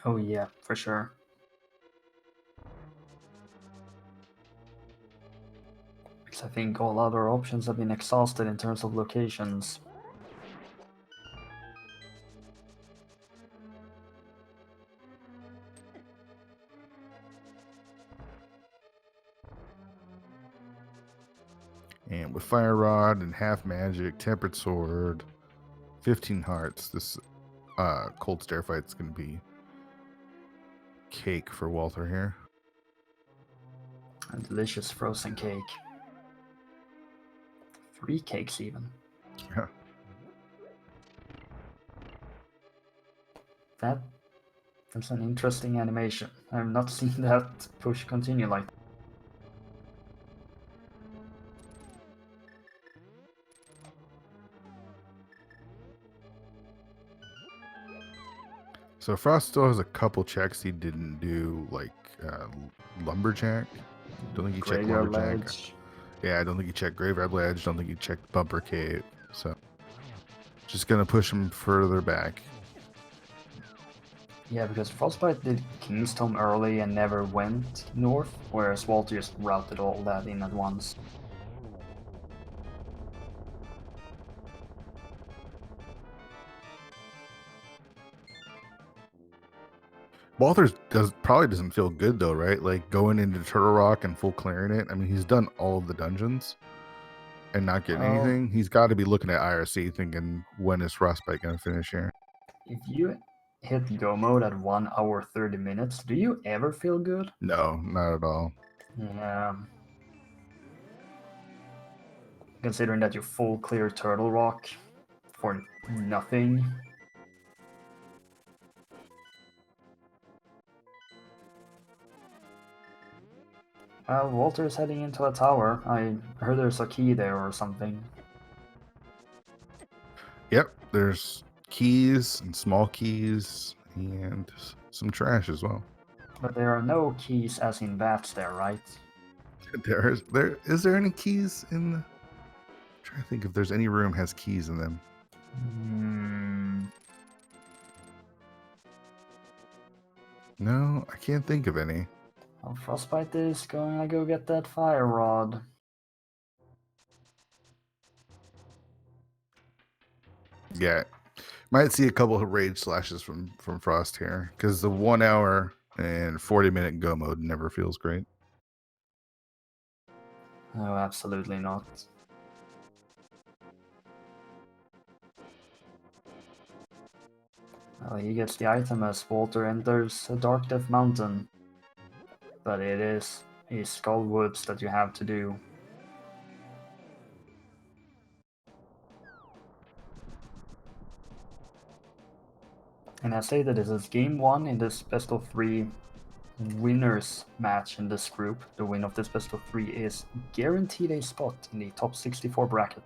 Oh yeah, for sure. Because I think all other options have been exhausted in terms of locations. And with Fire Rod and Half Magic, Tempered Sword, 15 hearts, this Cold Stare fight's going to be cake for Walther here. A delicious frozen cake. 3 cakes even. Yeah. That's an interesting animation. I've not seen that push continue like that. So Frost still has a couple checks he didn't do, like Lumberjack. Don't think he checked Graveyard Lumberjack. Ledge. Yeah, I don't think he checked Graveyard Ledge. Don't think he checked Bumper Cave. So Just gonna push him further back. Yeah, because Frostbite did Kingstone early and never went north, whereas Walter just routed all that in at once. Walther probably doesn't feel good though, right? Like going into Turtle Rock and full clearing it. I mean, he's done all of the dungeons and not getting anything. He's got to be looking at IRC thinking, when is Frostbite gonna finish here? If you hit go mode at 1 hour 30 minutes, do you ever feel good? No, not at all. Yeah. Considering that you full clear Turtle Rock for nothing. Walter's heading into a tower. I heard there's a key there or something. Yep, there's keys and small keys and some trash as well. But there are no keys as in bats there, right? Is there any keys in the... I'm trying to think if there's any room has keys in them. No, I can't think of any. Well, Frostbite is going to go get that fire rod. Yeah, might see a couple of rage slashes from Frost here because the 1 hour and 40-minute go mode never feels great. Oh, absolutely not. Well, he gets the item as Walter enters a Dark Death Mountain. But it is a Skull Woods that you have to do. And I say that this is game 1 in this best of 3 winners match in this group. The win of this best of 3 is guaranteed a spot in the top 64 bracket.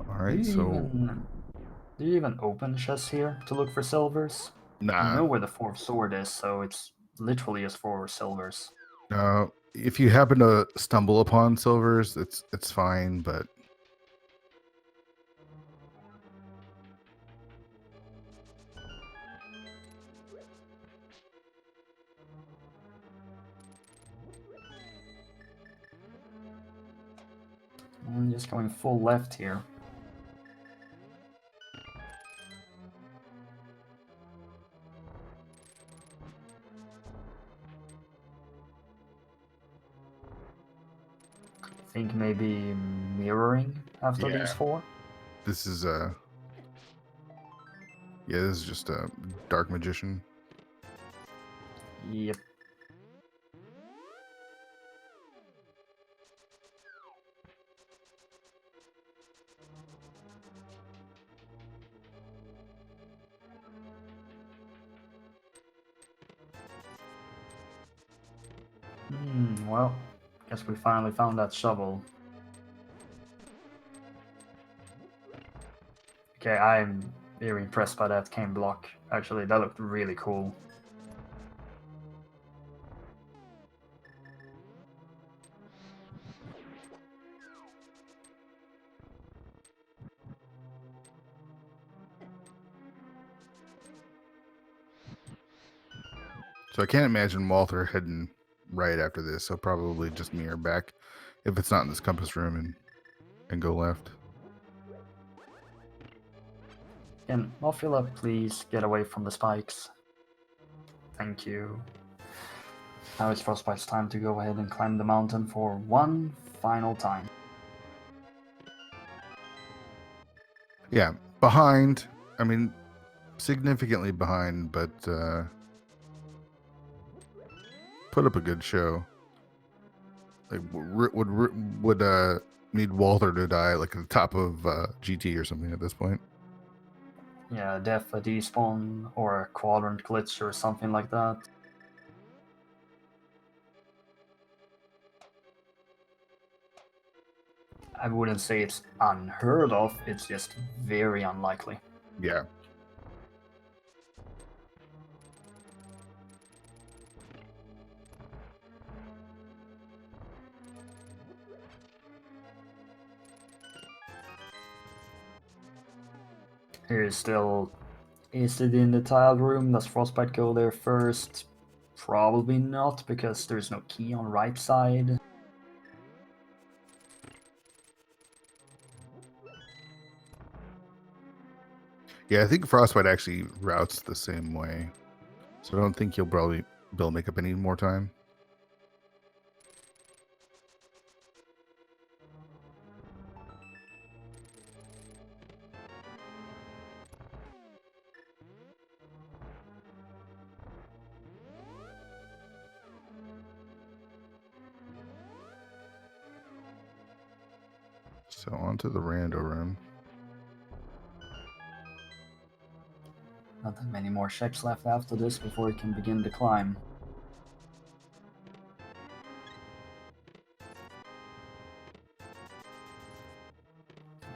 All right, so do you even open chests here to look for silvers? nah. You know where the 4th sword is, so it's literally just 4 silvers. If you happen to stumble upon silvers, it's fine, but I'm just going full left here. I think maybe mirroring after these 4. This is this is just a dark magician. Yep. Well, guess we finally found that shovel. Okay, I'm very impressed by that cane block. Actually, that looked really cool. So I can't imagine Walther heading right after this. So probably just mirror back if it's not in this compass room and go left. And Mophila, please get away from the spikes. Thank you. Now it's Frostbite's time to go ahead and climb the mountain for one final time. Yeah, behind. I mean, significantly behind, but put up a good show. Like would need Walther to die like at the top of GT or something at this point. Yeah, death, a despawn, or a quadrant glitch or something like that. I wouldn't say it's unheard of, it's just very unlikely. Yeah. Here's still, is it in the tiled room? Does Frostbite go there first? Probably not, because there's no key on right side. Yeah, I think Frostbite actually routes the same way. So I don't think he'll probably be able to make up any more time. So on to the rando room. Not that many more checks left after this before he can begin the climb.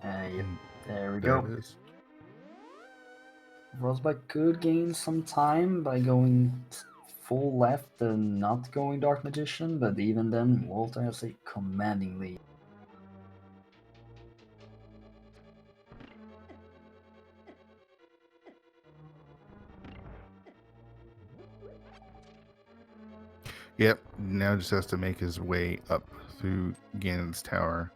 Yep, there we There go. it is. Frostbite could gain some time by going full left and not going Dark Magician, but even then, Walter has a commanding lead. Yep, now just has to make his way up through Ganon's tower.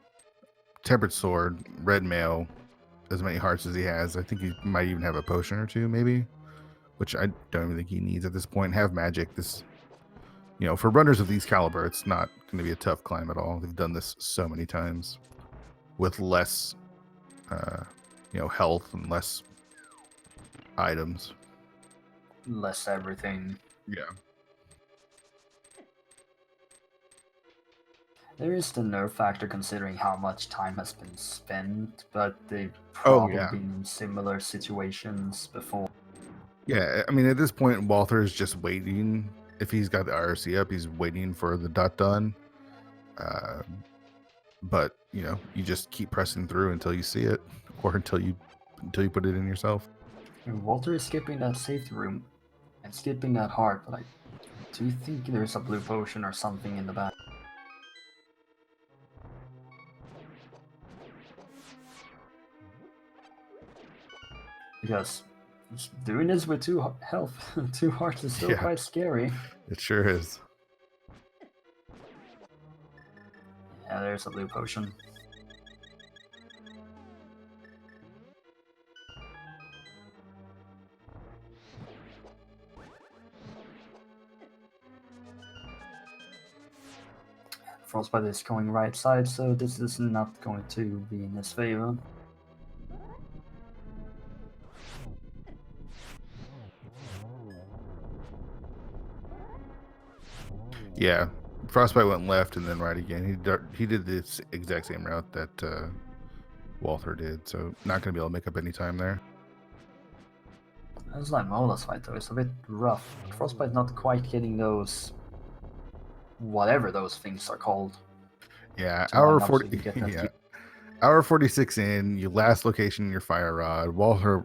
Tempered sword, red mail, as many hearts as he has. I think he might even have a potion or two, maybe, which I don't even think he needs at this point. Have magic. This, for runners of these caliber, it's not going to be a tough climb at all. They've done this so many times with less, health and less items. Less everything. Yeah. There is the nerf factor considering how much time has been spent, but they've probably been in similar situations before. Yeah, I mean, at this point, Walther is just waiting. If he's got the IRC up, he's waiting for the dot done. But you just keep pressing through until you see it, or until you put it in yourself. Walter is skipping that safety room and skipping that heart, but do you think there's a blue potion or something in the back? Because doing this with 2 health, 2 hearts is still quite scary. It sure is. Yeah, there's a blue potion. Frostbite is going right side, so this is not going to be in his favor. Yeah, Frostbite went left and then right again. He did this exact same route that Walther did, so not going to be able to make up any time there. It's like Mola's fight though, it's a bit rough. Frostbite not quite getting those, whatever those things are called. Yeah, hour 40. Yeah, hour 46 in. You last location your fire rod. Walther,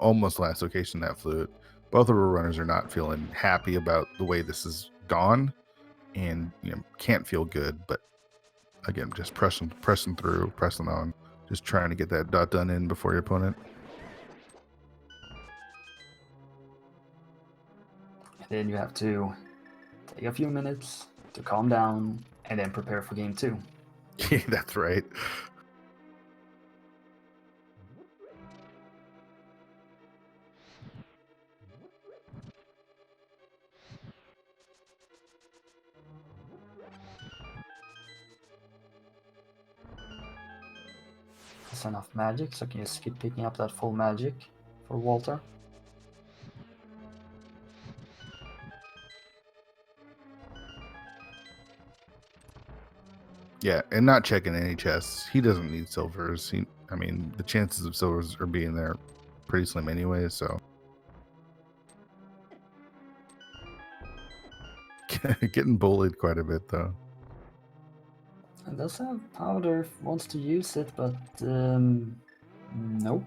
almost last location that flute. Both of our runners are not feeling happy about the way this is gone, and can't feel good. But again, just pressing through, pressing on, just trying to get that dot done in before your opponent. And then you have to take a few minutes to calm down and then prepare for game 2. Yeah, that's right. That's enough magic, so can you just keep picking up that full magic for Walter? Yeah, and not checking any chests. He doesn't need silvers. The chances of silvers are being there pretty slim anyway, so. Getting bullied quite a bit, though. It does have powder if it wants to use it, but nope.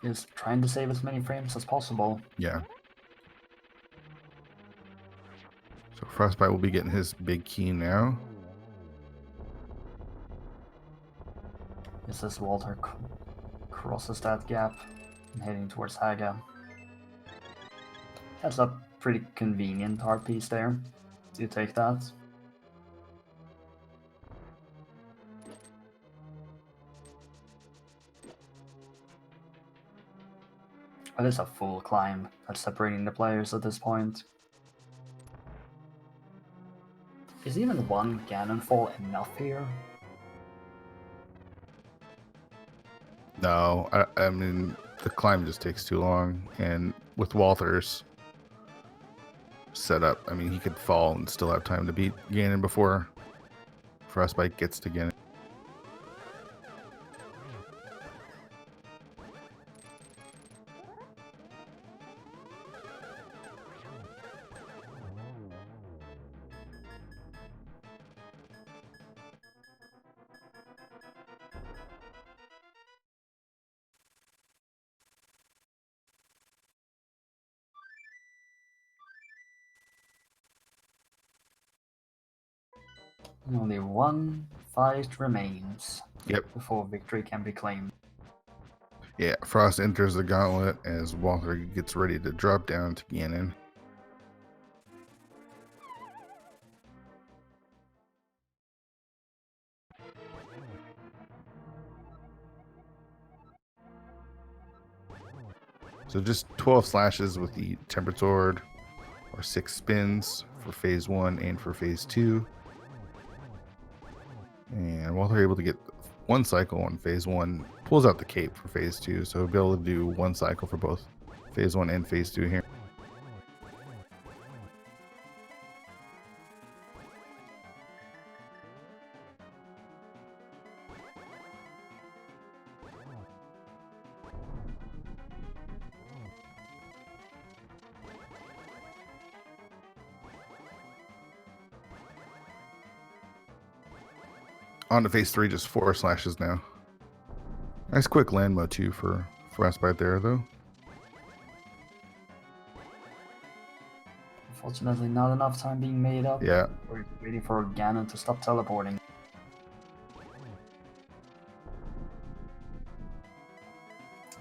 Just trying to save as many frames as possible. Yeah. So Frostbite will be getting his big key now. Just as Walter crosses that gap and heading towards Haga. That's a pretty convenient art piece there. Do you take that? It is a full climb that's separating the players at this point. Is even one cannon fall enough here? No, I mean, the climb just takes too long. And with Walther's setup, I mean, he could fall and still have time to beat Ganon before Frostbite gets to Ganon. Only one fight remains. Yep. Before victory can be claimed. Yeah, Frost enters the gauntlet as Walther gets ready to drop down to Ganon. So just 12 slashes with the Tempered Sword, or 6 spins for phase 1 and for phase 2. And Walther able to get 1 cycle on phase 1, pulls out the cape for phase 2, so he'll be able to do 1 cycle for both phase 1 and phase 2 here. On to phase 3, just 4 slashes now. Nice quick land mode too for Frostbite there though. Unfortunately, not enough time being made up. Yeah. We're waiting for Ganon to stop teleporting.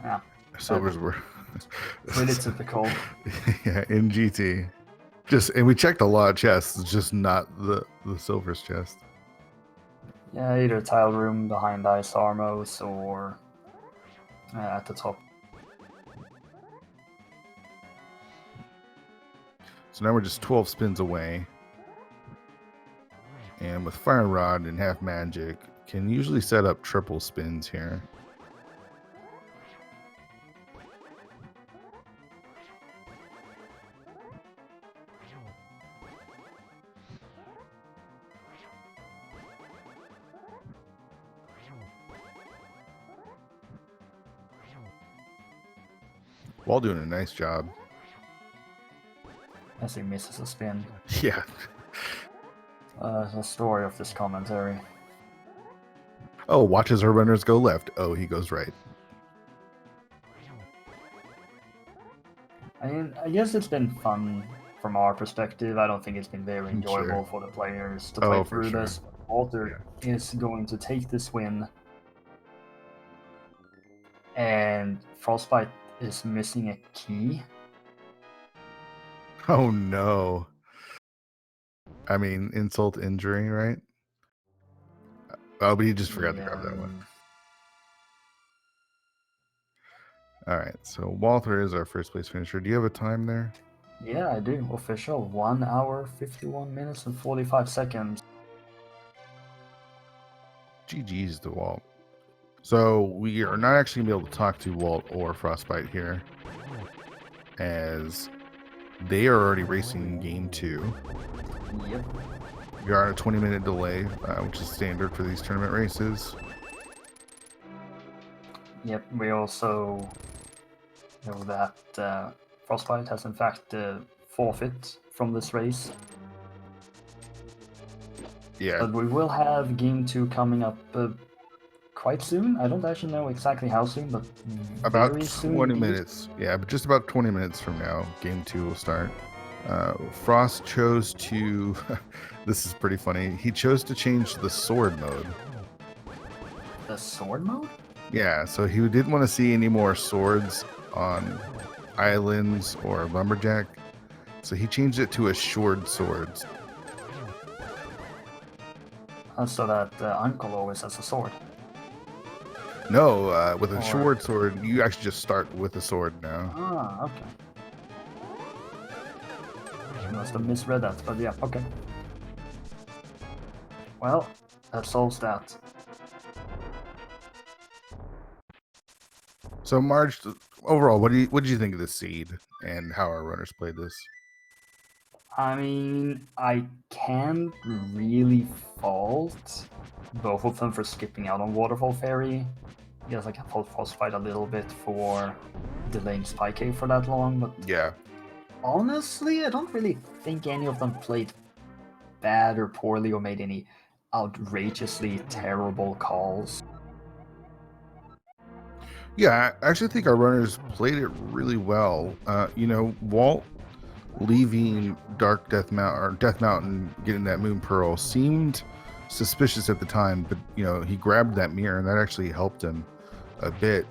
Yeah. Silvers were really typical. Yeah, in GT. And we checked a lot of chests, just not the Silver's chest. Yeah, either tile room behind Ice Armos or at the top. So now we're just 12 spins away. And with Fire Rod and Half Magic, can usually set up triple spins here. Wall doing a nice job. As he misses a spin. Yeah. The story of this commentary. Oh, watches her runners go left. Oh, he goes right. I mean, I guess it's been fun from our perspective. I don't think it's been very enjoyable Sure. for the players to play through sure. this. Walter is going to take this win. And Frostbite is missing a key. Oh no. I mean, insult injury, right? Oh, but he just forgot to grab that one. All right, so Walther is our first place finisher. Do you have a time there? Yeah, I do. Official 1 hour, 51 minutes, and 45 seconds. GG's to Walt. So we are not actually going to be able to talk to Walt or Frostbite here, as they are already racing game 2. Yep. We are at a 20-minute delay, which is standard for these tournament races. Yep, we also know that Frostbite has in fact forfeit from this race. Yeah, But we will have Game 2 coming up quite soon. I don't actually know exactly how soon, but about very soon 20 indeed. minutes. Yeah, but just about 20 minutes from now, game 2 will start. Frost chose to, this is pretty funny, he chose to change the sword mode. The sword mode? Yeah, so he didn't want to see any more swords on islands or lumberjack, so he changed it to assured swords. So that Uncle always has a sword. No, with a Or- assured sword, you actually just start with a sword now. Ah, okay. I must have misread that, but yeah, okay. Well, that solves that. So, Marge, overall, what did you think of this seed and how our runners played this? I mean, I can't really fault both of them for skipping out on Waterfall Fairy. I guess I can fault Frostbite a little bit for delaying Spy Cave for that long, but Yeah, honestly, I don't really think any of them played bad or poorly or made any outrageously terrible calls. yeah, I actually think our runners played it really well. Walt leaving Death Mountain, getting that Moon Pearl seemed suspicious at the time, but he grabbed that mirror and that actually helped him a bit.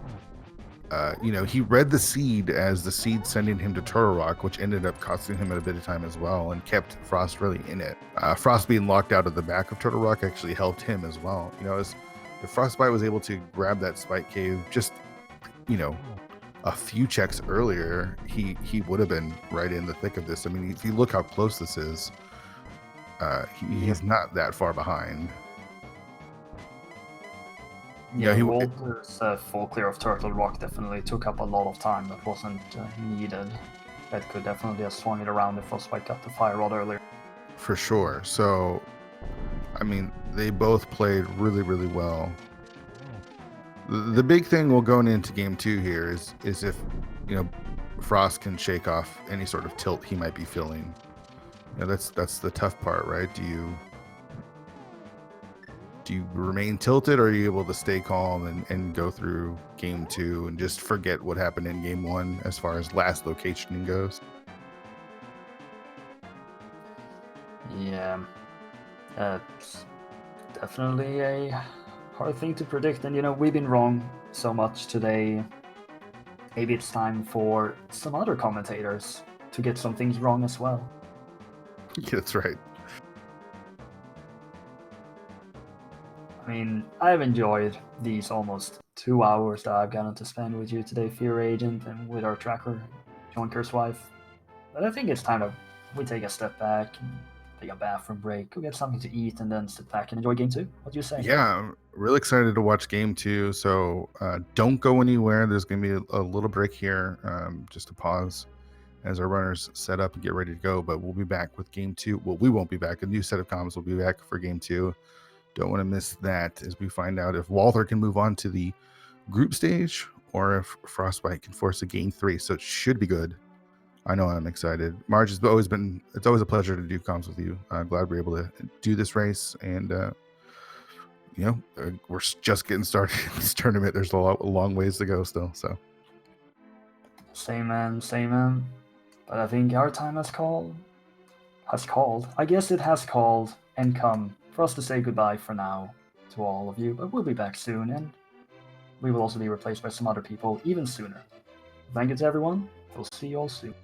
He read the seed as the seed sending him to Turtle Rock, which ended up costing him a bit of time as well and kept Frost really in it. Frost being locked out of the back of Turtle Rock actually helped him as well. If Frostbite was able to grab that Spike Cave just, a few checks earlier, he would have been right in the thick of this. I mean, if you look how close this is, he's not that far behind. Yeah, Walter's full clear of Turtle Rock definitely took up a lot of time that wasn't needed. That could definitely have swung it around if Frostbite got the fire rod earlier. For sure. So, I mean, they both played really, really well. The big thing we'll go into game 2 here is if Frost can shake off any sort of tilt he might be feeling. That's the tough part, right? Do you remain tilted, or are you able to stay calm and go through game 2 and just forget what happened in game 1 as far as last locationing goes? Yeah, it's definitely a hard thing to predict, and we've been wrong so much today. Maybe it's time for some other commentators to get some things wrong as well. Yeah, that's right. I mean, I've enjoyed these almost 2 hours that I've gotten to spend with you today, Fear Agent, and with our tracker, John Kerr's wife. But I think it's time that we take a step back and take a bathroom break, go get something to eat, and then sit back and enjoy game 2. What do you say? Yeah, I'm really excited to watch game 2. So don't go anywhere. There's going to be a little break here, just to pause as our runners set up and get ready to go. But we'll be back with game 2. Well, we won't be back. A new set of comms will be back for game 2. Don't want to miss that as we find out if Walther can move on to the group stage or if Frostbite can force a game 3. So it should be good. I know I'm excited. Marge, it's always a pleasure to do comms with you. I'm glad we're able to do this race, and we're just getting started in this tournament. There's a long ways to go still. So Same man. But I think our time has called. I guess it has called and come for us to say goodbye for now to all of you. But we'll be back soon, and we will also be replaced by some other people even sooner. Thank you to everyone. We'll see you all soon.